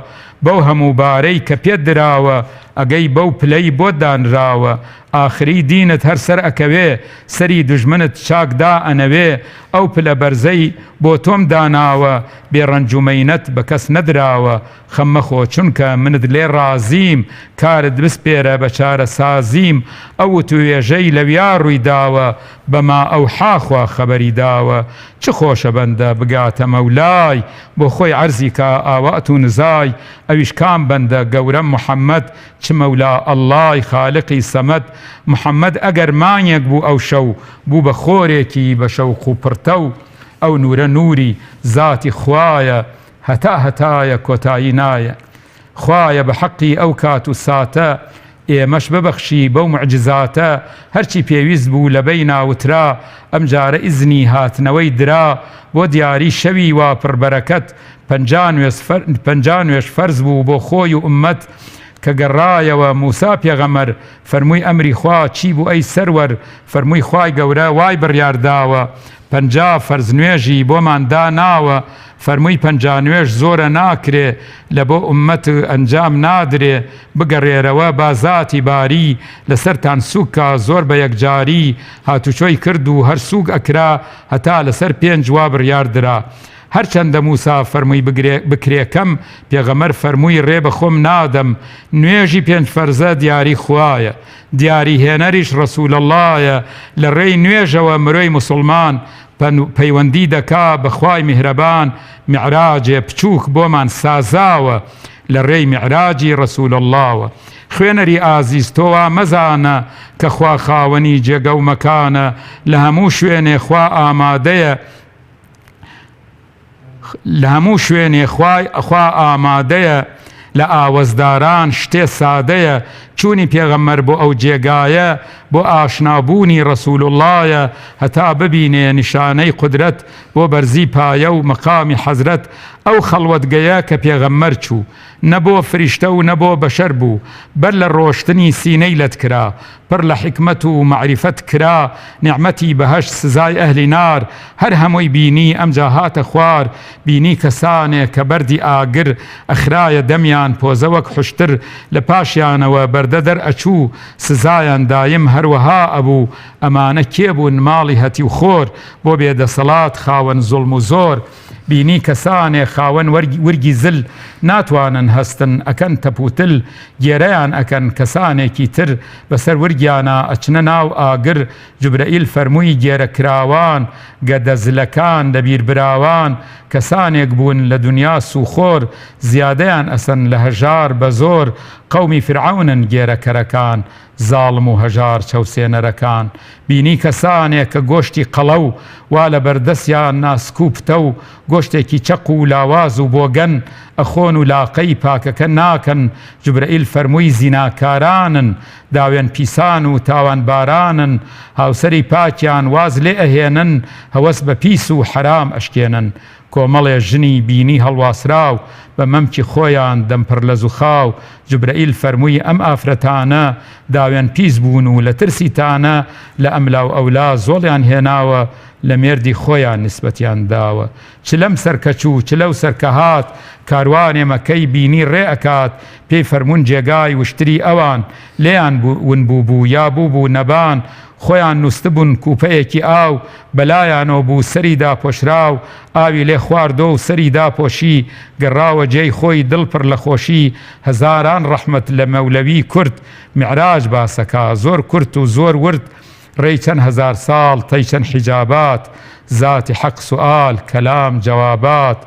S2: بەو هەموو بارەی کە پێت دراوە ئەگەی بەو پلەی بۆ دانراوە ئاخری دینت هەر سەر ئەکەوێ سەری دوژمنت چاکدا ئەنەوێ ئەو پلە بەرزەی بۆ تۆم داناوە بێڕەنجومەینەت بە کەس نەدراوە خەممەخۆ چونکە منت لێ ڕازیم کارت بسپێرە بە چارە سازیم ئەو توێژەی لەویا ڕووی داوە بەما ئەو حاخوا خەبەری داوە چ خۆشە بەندە بگاتە مەولای بۆ خۆی عەرزی کە ئاوات و نزای ئەویش کام بەندە گەورە محەممەد چ مەولا ئەڵڵای خالقی سەمەد محەممەد ئەگەر مانیەک بوو ئەو شەو بوو بە خۆرێکی بە شەوق و پڕتە و ئەو نورە نووری ذاتی خوایە هەتا هەتایە کۆتایی نایە خوایە بە حەقی ئەو کات و ساتە ئێمەش ببەخشی بەو معجزاتە هەرچی پێویست بوو لەبەی ناوترا ئەم جارە ئیزنی هاتنەوەی درا بۆ دیاری شەوی وا پڕبەرەکەت پەنجا نوێژ فەرز بوو بۆ خۆی و ئومەت کە گەڕایەوە موسا پێغەمبەر فەرمووی ئەمری خوا چی بوو ئەی سەروەر فەرمووی خوای گەورە وای بڕیارداوە 50 فەرز نوێژی بۆمان داناوە فەرمووی 50 نوێژ زۆرە ناکرێ لە بۆ ئومەت ئەنجام نادرێ بگەڕێرەوە بازاتی باری لەسەرتان سووکە زۆر بە یەکجاری هاتوچۆی کرد و هەر سووک ئەکرا هەتا لەسەر 5 وا بڕیاردرا هەرچەندە موسا فەرمووی بکرێکەم پێغەمبەر فەرمووی ڕێ بە خۆم نادەم نوێژی 5 فەرزە دیاری خوایە دیاری هێنەریش ڕەسوول اللهە لە ڕێی نوێژەوە مرۆی مسلمان پەیوەندی دەکا بە خوای میهرەبان میعراجێ بچووک بۆمان سازاوە لە ڕێی میعراجی ڕەسوول اللهوە خوێنەری ئازیز تۆوا مەزانە کە خوا خاوەنی جێگە و مەکانە لە هەموو شوێنێ خوا ئامادەیە لە هەموو شوێنێ خوا ئامادەیە لە ئاوەزداران شتێ سادەیە چوونی پێغەمبەر بۆ ئەو جێگایە بۆ ئاشنابوونی ڕەسوول اللهە هەتا ببینێ نیشانەی قودرەت بۆ بەرزی پایە و مەقامی حەزرەت ئەو خەڵوەتگەیە کە پێغەمبەر چوو نەبۆ فریشتە و نەبۆ بەشەر بوو بەر لە ڕۆشتنی سینەی لەت کرا پڕ لە حکمت و معریفەت کرا نیعمەتی بەهەشت سزای ئەهلی نار هەر هەمووی بینی ئەمجا هاتە خوار بینی کەسانێک کە بەردی ئاگر ئەخرایە دەمیان پۆزە وەک خوشتر لە پاشیانەوە بەردە دەرئەچوو سزایان دایم هەروەها ئەبوو ئەمانە کێبوون ماڵی هەتی و خۆر بۆ بێدەسەڵات خاوەن زوڵم و زۆر بینی کەسانێ خاوەن ورگی زل ناتوانن هەستن ئەکەن تەپوتل گێرەیان ئەکەن کەسانێکی تر بەسەر ورگیانە ئەچنە ناو ئاگر جوبرەئیل فەرمووی گێرەکراوان گەدەزلەکان دەبیربراوان کەسانێک بوون لە دنیا سوخۆر زیادەیان ئەسن لە هەژار بە زۆر قەومی فرعونن گێرەکەرەکان زاڵم و هەژار چەوسێنەرەکان بینی کەسانێک کە گۆشتی قەڵە و وا لە بەردەستیان ناسکوپتە و گۆشتێکی چەق و لاواز و بۆگەن ئەخۆن و لاقەی پاکەکە ناکەن جوبرەئیل فەرمووی زیناکارانن داوێن پیسان و تاوان بارانن هاوسەری پاکیان واز لێ ئەهێنن هەوەس بە پیس و حرام ئەشکێنن کۆمەڵێ ژنی بینی هەڵواسراو بە مەمکی خۆیان دەمپڕ لە زوخاو جوبرەئیل فەرمووی ئەم ئافرەتانە داوێن پیس بوون و لە ترسیتانە لە ئەملا و ئەولا زۆڵیان هێناوە لە مێردی خۆیان نسبەتیان داوە چ لەم سەرکەچوو چ لەو سەرکە هات کاروانێ مەکەی بینی ڕێ ئەکات پێی فەرموون جێگای وشتری ئەوان لێیان ون بوو یا بوو نەبان خۆیان نووسبوون کوپەیەکی ئاو بەلایانەوە بوو سەریدا پۆشراو ئاوی لێ خواردۆ و سەریدا پۆشی گەڕاوە جێی خۆی دڵپڕ لە خۆشی هەزاران ڕەحمەت لە مەولەوی کورد میعراج باسەکە زۆر کورت و زۆر ورد ڕێی چەند هەزار ساڵ تەی چەند حیجابات ذاتی حەق سوئال کەلام جەوابات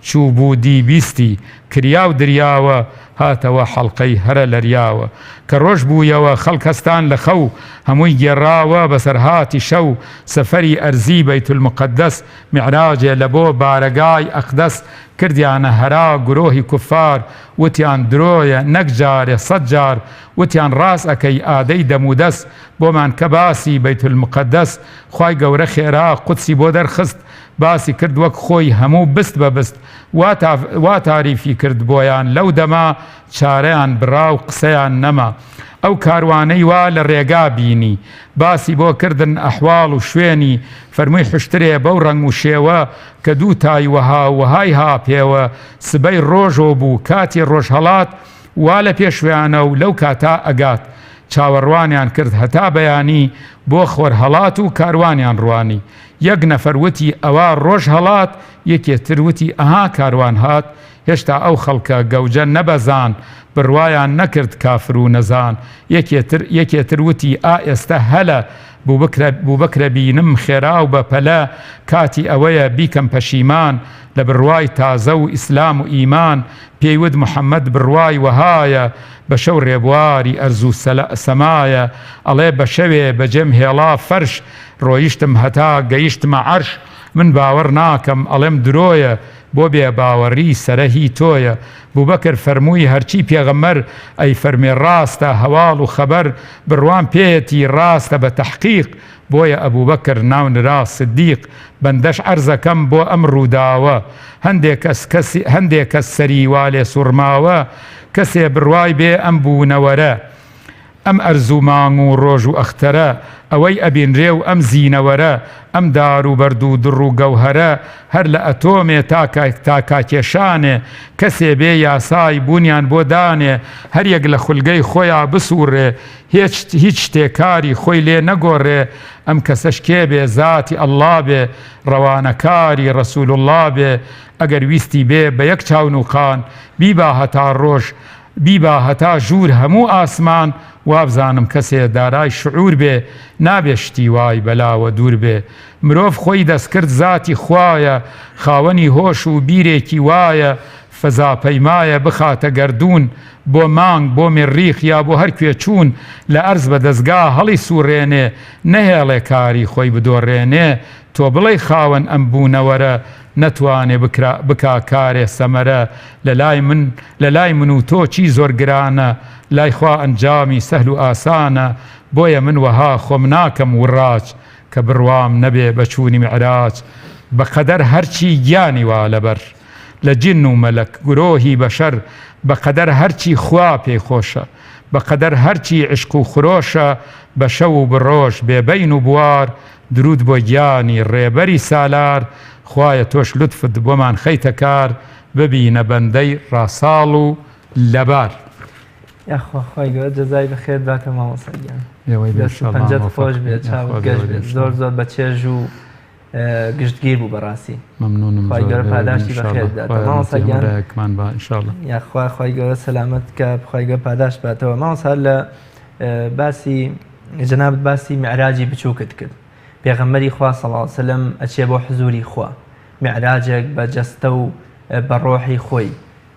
S2: چوو بوو دی بیستی کریا و دریاوە هاتەوە حەڵقەی هەرە لەریاوە کە ڕۆژ بوویەوە خەڵکەستان لە خەو هەمووی گێڕاوە بەسەرهاتی شەو سەفەری ئەرزی بەیت المقدس میعراجێ لە بۆ بارەگای ئەقدەس کردیانە هەرا گرۆهی کوفار وتیان درۆیە نەک جارێ 100 جار وتیان ڕاست ئەکەی ئادەی دەمودەست بۆمان کە باسی بەیت المقدس خوای گەورە خێرا قودسی بۆ دەرخست باسی کرد وەک خۆی هەموو بست بە بست وا تاریفی کرد بۆیان لەو دەما چارەیان بڕا و قسەیان نەما ئەو کاروانەی وا لە ڕێگا بینی باسی بۆ کردن ئەحواڵ و شوێنی فەرمووی حشترێ بەو ڕەنگ و شێوە کە دوو تای وەهای هاپێوە سبەی ڕۆژۆ بوو کاتی ڕۆژهەڵات وا لە پێشویانە و لەو کاتا ئەگات چاوەڕوانیان کرد هەتا بەیانی بۆ خۆرهەڵات و کاروانیان ڕوانی یەک نەفەر وتی ئەوە ڕۆژ هەڵات یەکێتر وتی ئەها کاروان هات هێشتا ئەو خەڵکە گەوجە نەبەزان بڕوایان نەکرد کافر و نەزان یەکێتر وتی ئێستا هەلە بوو بکرە بینم خێرا و بەپەلە کاتی ئەوەیە بیکەم پەشیمان لە بڕوای تازە و ئیسلام و ئیمان پێیوت محەممەد بڕوای وەهایە بە شەو ڕێبواری ئەرز و سەمایە ئەڵێ بە شەوێ بەجێم هێڵا فەرش ڕۆیشتم هەتا گەیشتمە عەرش من باوەڕ ناکەم ئەڵێم درۆیە بۆ بێ باوەڕی سەرەهی تۆیە بووبەکر فەرمووی هەرچی پێغەمبەر ئەی فەرمێ ڕاستە هەواڵ و خەبەر بڕوان پێیەتی ڕاستە بە تەحقیق بۆیە ئەبووبەکر ناونرا سدیق بەندەش عەرزەکەم بۆ ئەم ڕووداوە هەندێک کەس سەری وا لێ سوڕماوە کەسێ بڕوای بێ ئەم بوونەوەرە ئەم ئەرزوو مانگ و ڕۆژ و ئەختەرە ئەوەی ئەبینرێ و ئەم زینەوەرە ئەم دار و بەرد و دڕ و گەوهرە هەر لە ئەتۆمێ تا کاکێشانێ کەسێ بێ یاسای بوونیان بۆ دانێ هەر یەک لە خولگەی خۆیان بسوورێ هیچ شتێکاری خۆی لێ نەگۆڕێ ئەم کەسەش کێ بێ ذاتی ئەڵڵا بێ ڕەوانەکاری ڕەسوول الله بێ ئەگەر ویستی بێ بە یەک چاونوقان بیبا هەتا ڕۆژ بیبا هەتا ژوور هەموو ئاسمان وابزانم کەسێ دارای شعور بێ نابێ شتی وای بەلاوە دوور بێ مرۆڤ خۆی دەستکرد ذاتی خوایە خاوەنی هۆش و بیرێکی وایە فەزاپەیمایە بخاتە گەردوون بۆ مانگ بۆ مێڕیخ یا بۆ هەر کوێ چوون لە ئەرز بە دەستگا هەڵی سوڕێنێ نەهێڵێ کاری خۆی بدۆڕێنێ تۆ بڵێ خاوەن ئەم بوونەوەرە نەتوانێ بکا کارێ سەمەرە لە لای من و تۆ چی زۆر گرانە لای خوا ئەنجامی سەهل و ئاسانە بۆیە من وەها خۆم ناکەم وڕاج کە بڕوام نەبێ بە چوونی معراج بەقەدەر هەرچی گیانی وا لەبەر لە جن و مەلەک گرۆهی بەشەر بەقەدەر هەرچی خوا پێی خۆشە بەقەدەر هەرچی عشق و خرۆشە بە شەو و بڕۆژ بێبەین و بوار درود بۆ گیانی ڕێبەری سالار خوایە تۆش لوتفت بۆمان خەیتە کار ببینە بەندەی ڕاساڵ و لەبار
S1: یاخوای گەورە جەزای بەخێر باتە مامۆستاگیان پەنجەت خۆش بێت چاوت گەشت بێت زۆر زۆر بە چێژ و گشتگیر بوو بەڕاستی
S2: مەمنونم
S1: خی گەورە پاداشتی بەخێر بداتەوە
S2: مامۆستاگیانمان بە ئینشاڵڵا
S1: یاخوا خی گەورە سەلامەت کە خی گەورە پاداش باتەوە مامۆستا لە باسی جەنابەت باسی معراجی بچووکت کرد پێغەمبەری خوا صلی الله علیه و سلم ئەچێ بۆ حزوری خوا معراجێک بە جەستە و بە ڕۆحی خۆی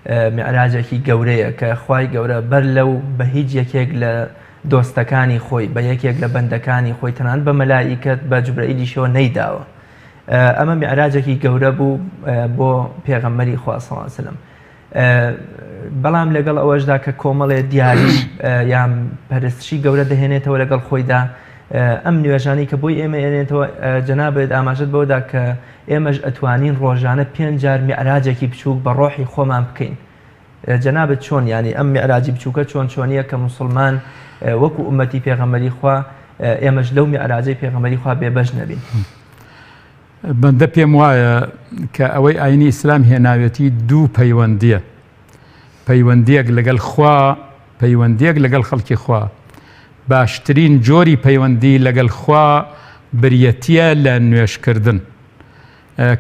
S1: معراجێکی گەورەیە کە خوای گەورە بەر لەو بە هیچ یەکێک لە دۆستەکانی خۆی بە یەکێک لە بەندەکانی خۆی تەنانەت بە مەلائیکەت بە جوبرەئیلیشەوە نەیداوە ئەمە معراجێکی گەورە بوو بۆ پێغەمبەری خوا صلی الله علیه و سلم بەڵام لەگەڵ ئەوەشدا کە کۆمەڵێ دیاری یان پەرستشی گەورە دەهێنێتەوە لەگەڵ خۆیدا ئەم نوێژانی کە بۆی ئێمە ئێنێتەوە جەنابێت ئاماژەت بەوەدا کە ئێمەش ئەتوانین ڕۆژانە 5 جار معراجێکی بچووک بە ڕۆحی خۆمان بکەین جەنابەت چۆن ینی ئەم معراجی بچووکە چۆنیە کە موسڵمان وەکو ئومەتی پێغەمبەری خوا ئێمەش لەو معراجەی پێغەمبەری خوا بێبەش نەبین
S2: بەندە پێم وایە کە ئەوەی ئاینی ئیسلام هێناوێتی دوو پەیوەندیە پەیوەندیەک لەگەڵ خوا پەیوەندیەک لەگەڵ خەڵکی خوا باشترین جۆری پەیوەندی لەگەڵ خوا بریەتیە لە نوێشکردن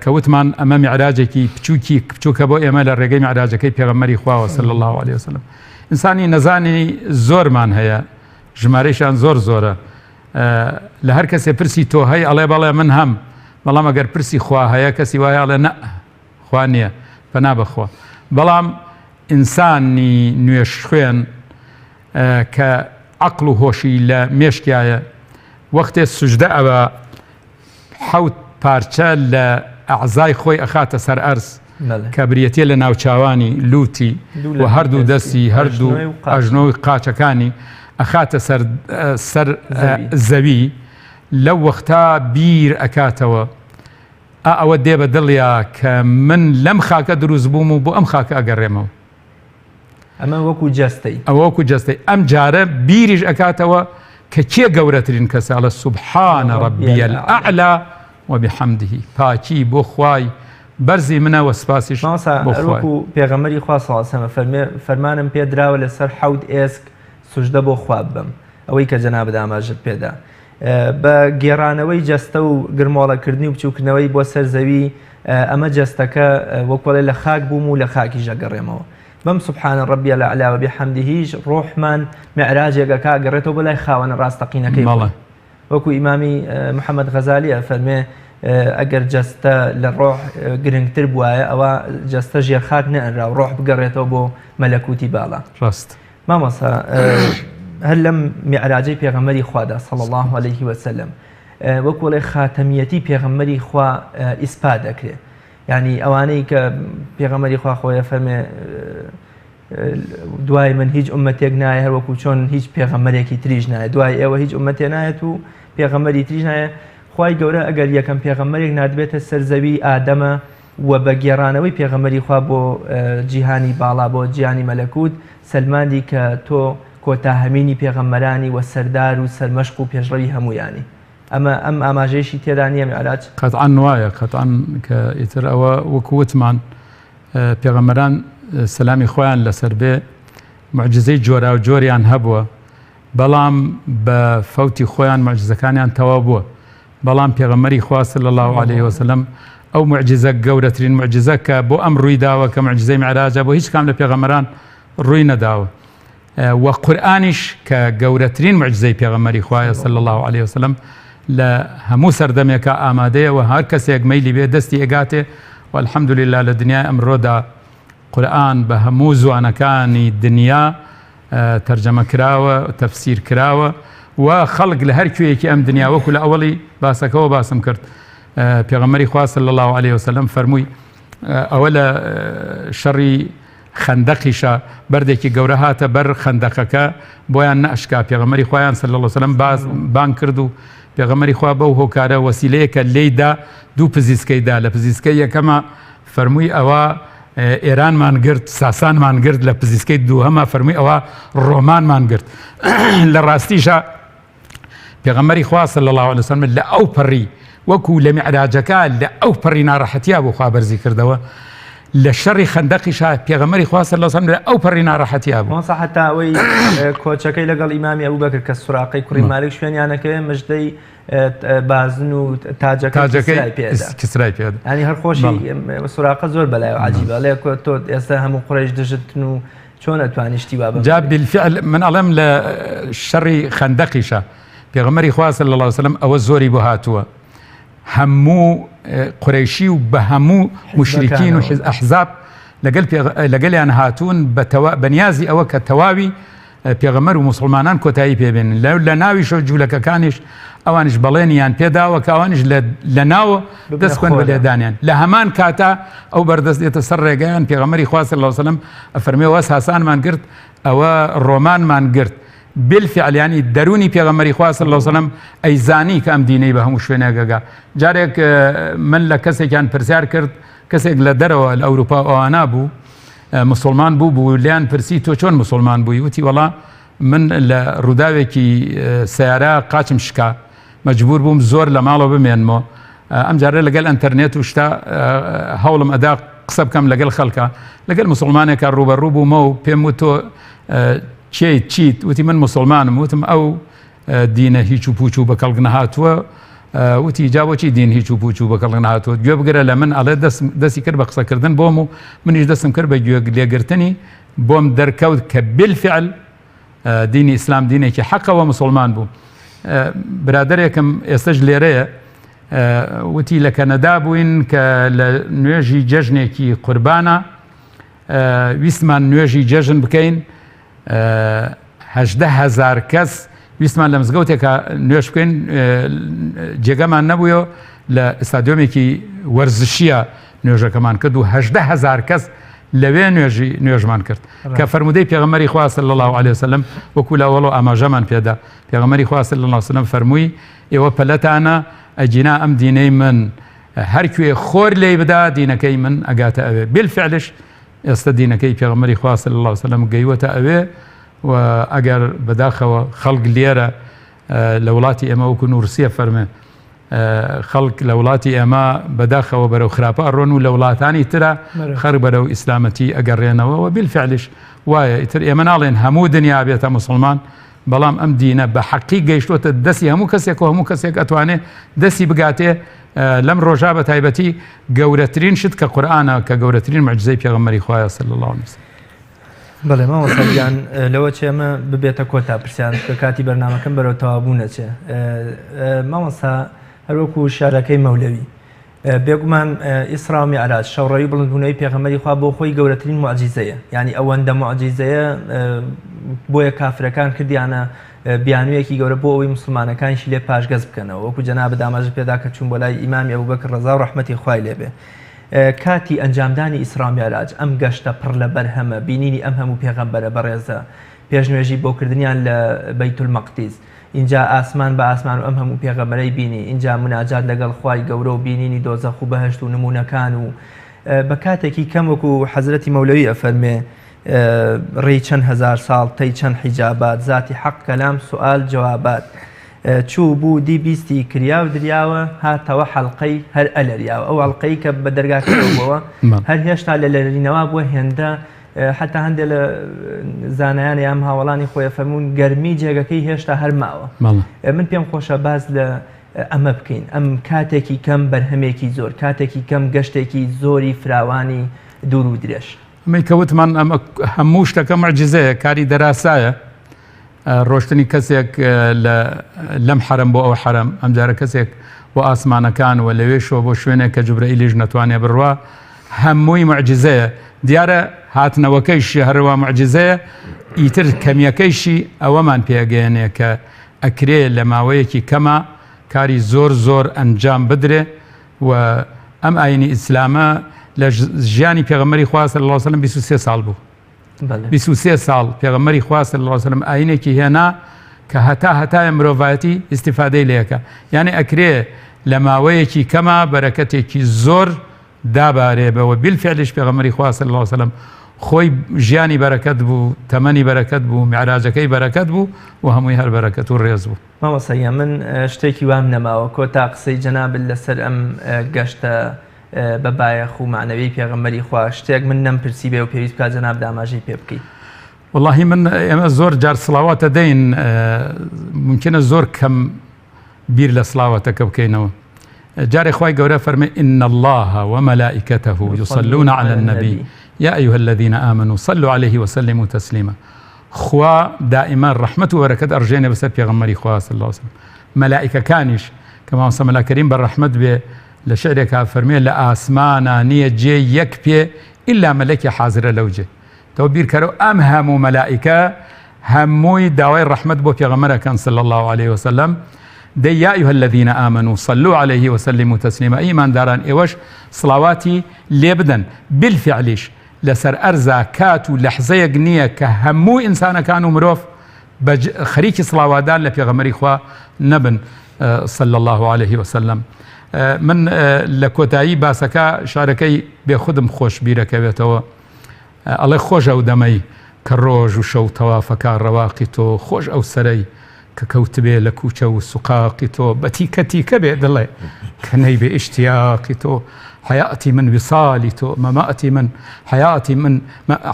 S2: کە وتمان ئەمە معراجێکی بچووکە بۆ ئێمە لە ڕێگەی معراجەکەی پێغەمبەری خواوە صلی الله علیه وسلم ئینسانی نەزانی زۆرمان هەیە ژمارەیشان زۆرە لە هەر کەسێ پرسی تۆ هەی ئەڵێ بەڵێ من هەم بەڵام ئەگەر پرسی خوا هەیە کەسی وایە ئەڵێ نە خوا نییە پەنا بەخوا بەڵام ئینسانی نوێش خوێن کە عقل و هۆشی لە مێشکایە وەختێ سوژدە ئەوە حەوت پارچە لە ئەعزای خۆی ئەخاتە سەر ئەرز کە بریەتیە لە ناوچاوانی لوتی و هەردوو دەستی هەردوو ئەژنۆی قاچەکانی ئەخاتە سەر زەوی لەو وەختا بیر ئەکاتەوە ئەوە دێ بە دڵیا کە من لەم خاکە دروست بووم و بۆ ئەم خاکە ئەگەڕێمەوە
S1: ئەمە وەکو جەستەی
S2: وەکو جەستەی ئەم جارە بیریش ئەکاتەوە کە کێ گەورەترین کەسە لە سوبحانە ڕەبیە الئەعلا وبحەمده پاکی بۆ خوای بەرزی منە وە سپاسیش بۆ خوای
S1: وەکو پێغەمبەری خوا صلی الله علیه و سلم فەرمانم پێ دراوە لەسەر 7 ئێسک سوژدە بۆ خوا بم ئەوەی کە جەنابەت ئاماژەت پێدا بە گێڕانەوەی جەستە و گرمۆڵەکردنی و بچووکردنەوەی بۆ سەر زەوی ئەمە جەستەکە وەکوڵێ لە خاک بووم و لە خاکی ژەگەڕێمەوە بەم سبحانە ڕەبیە الأعلا وبحەمدیهیش ڕۆحمان معراجێکەکە گەڕێتەوە بەلای خاوەنە ڕاستەقینەکەی وەکو ئیمامی محەممەد غەزالی فەرمێ ئەگەر جەستە لە ڕۆح گرنگتر بواە ئەوە جەستە ژێر خاک نەئەنرا و ڕۆح بگەڕێتەوە بۆ مەلەکوتی باڵا
S2: ڕاست
S1: مامۆستا هەر لەم معراجەی پێغەمبەری خوادا صلی الله علیه وسلم وەکوڵێ خاتەمیەتی پێغەمبەری خوا ئیسپات دەکرێت یعنی ئەوانەی کە پێغەمبەری خوا خۆیە فەرمێ دوای من هیچ ئومەتێک نایە هەروەکو چۆن هیچ پێغەمبەرێکی تریش نایە دوای ئێوە هیچ ئومەتێ نایەت و پێغەمبەری تریش نایە خوای گەورە ئەگەر یەکەم پێغەمبەرێک نادبێتە سەرزەوی ئادەمە و بە گێڕانەوەی پێغەمبەری خوا بۆ جیهانی باڵا بۆ جیهانی مەلەکوت سەلمانی کە تۆ کۆتاهەمینی پێغەمبەرانی و سەردار و سەرمەشق و پێشڕەوی هەمویانی ئەم ئاماژەیەشی تێدا نییە میعراج
S2: قەتعاً وایە قەتعاً کە ئیتر ئەوە وەکو وتمان پێغەمبەران سەلامی خۆیان لەسەر بێ معجزەی جۆرا و جۆریان هەبووە بەڵام بە فەوتی خۆیان معجزەکانیان تەواو بووە بەڵام پێغەمبەری خوا صلی الله عليه وسلم ئەو معجزە گەورەترین معجزە کە بۆ ئەم ڕووی داوە کە معجزەی معراجە بۆ هیچ کام لە پێغەمبەران ڕووی نەداوە و قورئانیش کە گەورەترین معجزەی پێغەمبەری خوایە صلی الله عليه وسلم لە هەموو سەردەمێکە ئامادەیە و هەر کەسێک مەیلی بێ دەستی ئەگاتێ والحەمدولله لە دنیای ئەمڕۆدا قورئان بە هەموو زوانەکانی دنیا تەرجەمە کراوە تەفسیر کراوە و خەڵک لە هەر کوێیەکی ئەم دنیا وەکو لە ئەوڵی باسەکەەوە باسم کرد پێغەمبەری خوا صلی الله عليه وسلم فەرمووی ئەوە لە شەڕی خەندەقیشە بەردێکی گەورە هاتە بەر خەندەقەکە بۆیان نەئەشکا پێغەمبەری خوایان صلی الله عليه وسلم بان کرد و پێغەمبەری خوا بەو هۆکارە وەسیلەیەکە لێیدا دوو پزیسکەیدا لە پزیسکەی یەکەمە فەرمووی ئەوە ئێرانمان گرت ساسانمان گرت لە پزیسکەی دووهەمە فەرمووی ئەوە ڕۆمانمان گرت لە ڕاستیشە پێغەمبەری خوا صلی الله عليه وسلم لە ئەو پەڕی وەکو لە میعراجەکە لە ئەو پەڕی ناڕەحەتیا بۆ خوا بەرزی کردەوە لە شەڕی خەندەقیشە پێغەمبەری خوا صلی الله عليه وسلم لە ئەو پەڕی ناڕەحەتیا بوو
S1: مۆسا حتا ئەوەی کۆچەکەی لەگەڵ ئیمامی ئەبوبەکر کە سوراقەی کوڕی مالک شوێنیانەکەوێ مژدەی بازن و تاجەکەی
S2: کسرای پێدا
S1: ینی هەر خۆشی سوراقە زۆر بەلای عجیبە لێ تۆ ئێستا هەموو قوڕیش دژتن و چۆن ئەتوانیشتی وا
S2: جا بالفعل من ئەڵێم لە شەڕی خەندەقیشە پێغەمبەری خوا صلی الله عليه وسلم ئەوە زۆری بۆ هاتووە هەموو قورەیشی و بە هەموو مشریکین و ئەحزاب لەگەلیان هاتوون بەنیازی ئەوە کە تەواوی پێغەمبەر و موسڵمانان کۆتایی پێبێنن لە ناویشە جوولەکەکانیش ئەوانش بەڵێنیان پێداوە کە ئەوانش لە ناوە دەستخۆن بە لێدانیان لە هەمان کاتا ئەو بەردەست دێتە سەر ڕێگەیان پێغەمبەری خوا صلی الله عليه وسلم ئەفەرمێ ساسانمان گرت ئەوە ڕۆمانمان گرت بالفعل ینی دەرونی پێغەمبەری خوا صلی الله عليه وسلم ئەیزانی کە ئەم دینەی بە هەموو شوێنێکەکە جارێک من لە کەسێکیان پرسیار کرد کەسێک لە دەرەوە لە ئەوروپا ئەوانە بوو مسلمان بوو لیان پرسی تۆ چۆن مسلمان بووی وتی وەڵا من لە ڕووداوێکی سیارە قاچم شکا مەجبور بووم زۆر لە ماڵەوە بمێنمەوە ئەم جارە لەگەڵ ئەنتەرنێت و شتا هەوڵم ئەدا قسە بکەم لەگەڵ خەڵکە لەگەڵ مسلمانێکە ڕوبەڕوو بوومە و پێم وتۆ چیت وتی من مسلمانم وتم ئەو دینە هیچ و پوچ و بە کەڵک نەهاتووە وتی جاوەچی دین هیچ و پوچ و بە کەڵک نەهاتووە گوێ بگرە لە من ئەڵێ دەستی کرد بە قسەکردن بۆم و منیش دەستم کرد بە گوێ لێگرتنی بۆم دەرکەوت کە بالفعل دینی ئیسلام دینێکی حەقەوە مسلمان بوو برادەرێکم ئێستش لێرەیە وتی لە کەنەدا بووین کە لە نوێژی جەژنێکی قوربانە ویستمان نوێژی جەژن بکەین 18,000 کەس ویستمان لە مزگەوتێکە نوێش بکەین جێگەمان نەبووە لە ئستادیۆمێکی وەرزشیە نوێژەکەمان کرد و 18,000 کەس لەوێ نوێژمان کرد کە فەرمودەی پێغەمبەری خوا صلی الله عليه وسلم وەکو لاوەڵۆ ئاماژەمان پێدا پێغەمبەری خوا صلی الله عليه وسلم فەرمووی ئێوە پەلەتانە ئەجینا ئەم دینەی من هەر کوێ خۆر لێی بدا دینەکەی من ئەگاتە ئەوێ بالفعلش ئێستا دینەکەی پێغەمبەری خوا صلی الله عليه وسلم گەیوەتە ئەوێ و ئەگەر بەداخەوە خەڵک لێرە لە وڵاتی ئێمە وەکو نورسیە فەرمێ خەڵک لە وڵاتی ئێمە بەداخەوە بەرەو خراپە ئەڕۆن و لە وڵاتانی ترە خەر بەرەو ئیسلامەتی ئەگەڕێنەوە و بالفعلش وایە ئیتر ئێمە ناڵێن هەموو دنیا بێتە مسلمان بەڵام ئەم دینە بە حەقی گەیشتوتە دەستی هەموو کەسێک و هەموو کەسێک ئەتوانێت دەستی بگاتێ لەم ڕۆژا بە تایبەتی گەورەترین شت کە قورئانە کە گەورەترین معجزەی پێغەمبەری خوایە صلی الله عليه وسلم
S1: بەڵێ مامۆستاگیان لەوە چێمە ببێتە کۆتا پرسیان کە کاتی بەرنامەکەم بەرەو تەوابوو نەچێ مامۆستا هەروەکو شارەکەی مەولەوی بێگومان ئیسرا و میعراج شەوڕەوی بڵندبوونەوەی پێغەمبەری خوا بۆ خۆی گەورەترین موعجیزەیە یعنی ئەوەندە موعجیزەیە بۆیە کافرەکان کردیانە بیانوویەکی گەورە بۆ ئەوەی مسلمانەکانیشی لێ پاشگەز بکەنەوە وەکو جەناب داماژە پێدا کە چوون بۆ لای ئیمامی ئەبوبەکر ڕەزا و ڕەحمەتی خوای لێبێ کاتی ئەنجامدانی ئیسرا و میعراج ئەم گەشتە پڕ لە بەرهەمە بینینی ئەم هەموو پێغەمبەرە بەڕێزە پێشنوێژی بۆکردنیان لە بەیت المەقدیس اینجا ئاسمان بە ئاسمان و ئەم هەموو پێغەمبەرەی بینی اینجا مناجات لەگەڵ خوای گەورە و بینینی دۆزەخ و بەهەشت و نمونونەکان و بە کاتێکی کەم وەکو حەزرەتی مەولەوی ئەفەرمێ ڕێی چەند هزار ساڵ تەی چەند حیجابات ذاتی حەق کەلام سوال جوابات چوو بوو دی بیستی کریا و دریاوە هاتەوە حەڵقەی هەر ئەلەریاوە ئەو حەڵقەی کە بە دەرگاکەوە هەر هێشتا لە لەرینەوە بووە هێندە حتا هەندێک لە زانایانی ئەم هاوڵانی خۆی فەرمونون گەرمی جێگەکەی هێشتا هەر ماوە من پێم خۆشە باز لە ئەمە بکەین ئەم کاتێکی کەم بەرهەمێکی زۆر کاتێکی کەم گەشتێکی زۆری فراوانی دوور و درێژ
S2: ئەمەی کەوتمان ئەمە هەموو شتەکە مەعجزەیە کاری دەراسایە ڕۆشتنی کەسێک لەم حرم بۆ ئەو حرم ئەمجارە کەسێک بۆ ئاسمانەکان و لەوێشەوە بۆ شوێنێک کە جوبرەئیلیش نەتوانێ بڕوا هەمووی مەعجزەیە دیارە هاتنەوەکەیشی هەروە مەعجزەیە ئیتر کەمیەکەیشی ئەوەمان پێگەێنێ کە ئەکرێ لە ماوەیەکی کەمە کاری زۆر زۆر ئەنجام بدرێ و ئەم ئاینی ئیسلامە لە ژیانی پێغەمبەری خوا صلی الله علیه و سلم 23 ساڵ بوو 23 ساڵ پێغەمبەری خوا صلی الله علیه و سلم ئاینێکی هێنا کە هەتای مرۆڤایەتی ئیستیفادەی لێکە یعنی ئەکرێ لە ماوەیەکی کەمە بەرەکەتێکی زۆر دابارێبەوە بالفعلیش پێغەمبەری خوا صلی الله علیه و سلم خۆی ژیانی بەرەکەت بوو تەمەنی بەرەکەت بوو میعراجەکەی بەرەکەت بوو و هەمووی هەر بەرەکەت و ڕێز بوو
S1: مامۆستا من شتێکی وام نەماوە کۆتا قسەی جەنابن لەسەر ئەم گەشتە بە بایەخ و معنەوی پێغەمبەری خوا شتێک من نەمپرسی بێ و پێویست بکات جەناب داماژەی پێ بکەیت
S2: والله من ئێمە زۆر جار سڵاواتە دەین ممکنە زۆر کەم بیر لە سڵاواتەکە بکەینەوە جارێ خوای گەورە فەرمێ إن الله وملائكته يصلون على النبي يا أيها الذين آمنوا صلوا عليه وسلموا تسليما خوا دائما رحمة وبركة أرجينا بسر پیغمبری خوا صلى الله عليه وسلم ملائكة كانش كما وصم الله كريم بالرحمة به لشعرك فرمي لآسمانا نية جي يكبي إلا ملك حاضر لوجه توبير كرو أمهم ملائكة هموي داوي الرحمة بو پیغمبر كان صلى الله عليه وسلم دي يا أيها الذين آمنوا صلوا عليه وسلموا تسليما إيمان داران إيوش صلواتي ليبدن بالفعليش لسر أرزا كاتو لحظة قنية كهمو إنسان كانوا مروف خريكي صلواتان لبيغمري خوا نبن صلى الله عليه وسلم من لكوتاي باسكا شاركي بخدم خوش بيركبتو الله خوش أو دمي كالروج وشو توافكا رواقي تو خوش أو سري ككوتبه لكوچه وسقاقي تو بتيكتيك بيد الله كني باشتياقي تو حياتي من وصالي تو مماتي من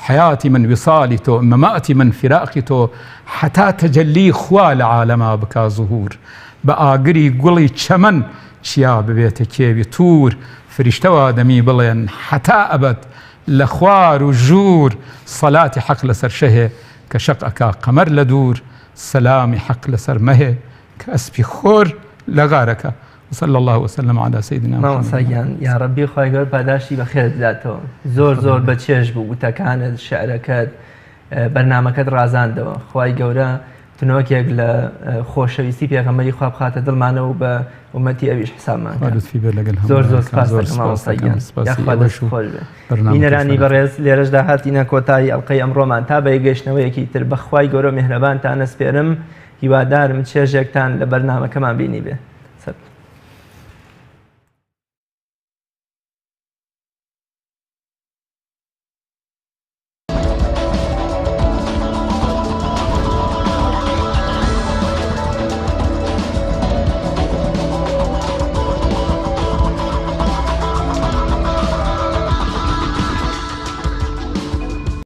S2: حياتي من وصالي تو مماتي من فراقي تو حتى تجلي خوال عالم بكا ظهور بآقري قولي چمن چيا ببيت كيبي تور فرشتوا دمي بلين حتى أبد لخوار وجور صلاة حق لسر شه كشق أكا قمر لدور سلامي حق لسر مه كأسبي خور لغارك وصلى الله وسلم على سيدنا
S1: محمد يا ربي خواهي قول پاداشی بخير ذاته زور بچێژ بوو وتەکانت شعرەکەت بەرنامەکەت ڕازاندەوە خواهی گەورە تنۆکێک لە خۆشەویستی پێغەمبەری خوا بخاتە دڵمانەوە بە ئومەتی ئەویش حسابمان زۆر سپاس دەکەم مامۆستاگیان یاخوا دەست خۆش بێ بینەرانی بەڕێز لێرەشدا هاتینە کۆتایی ئەڵقەی ئەمڕۆمان تا بە گەشتنەوەیەکی تر بەخوای گەورە میهرەبانتان ئەسپێرم هیوادارم چێژێکتان لە بەرنامەکەمان بینی بێ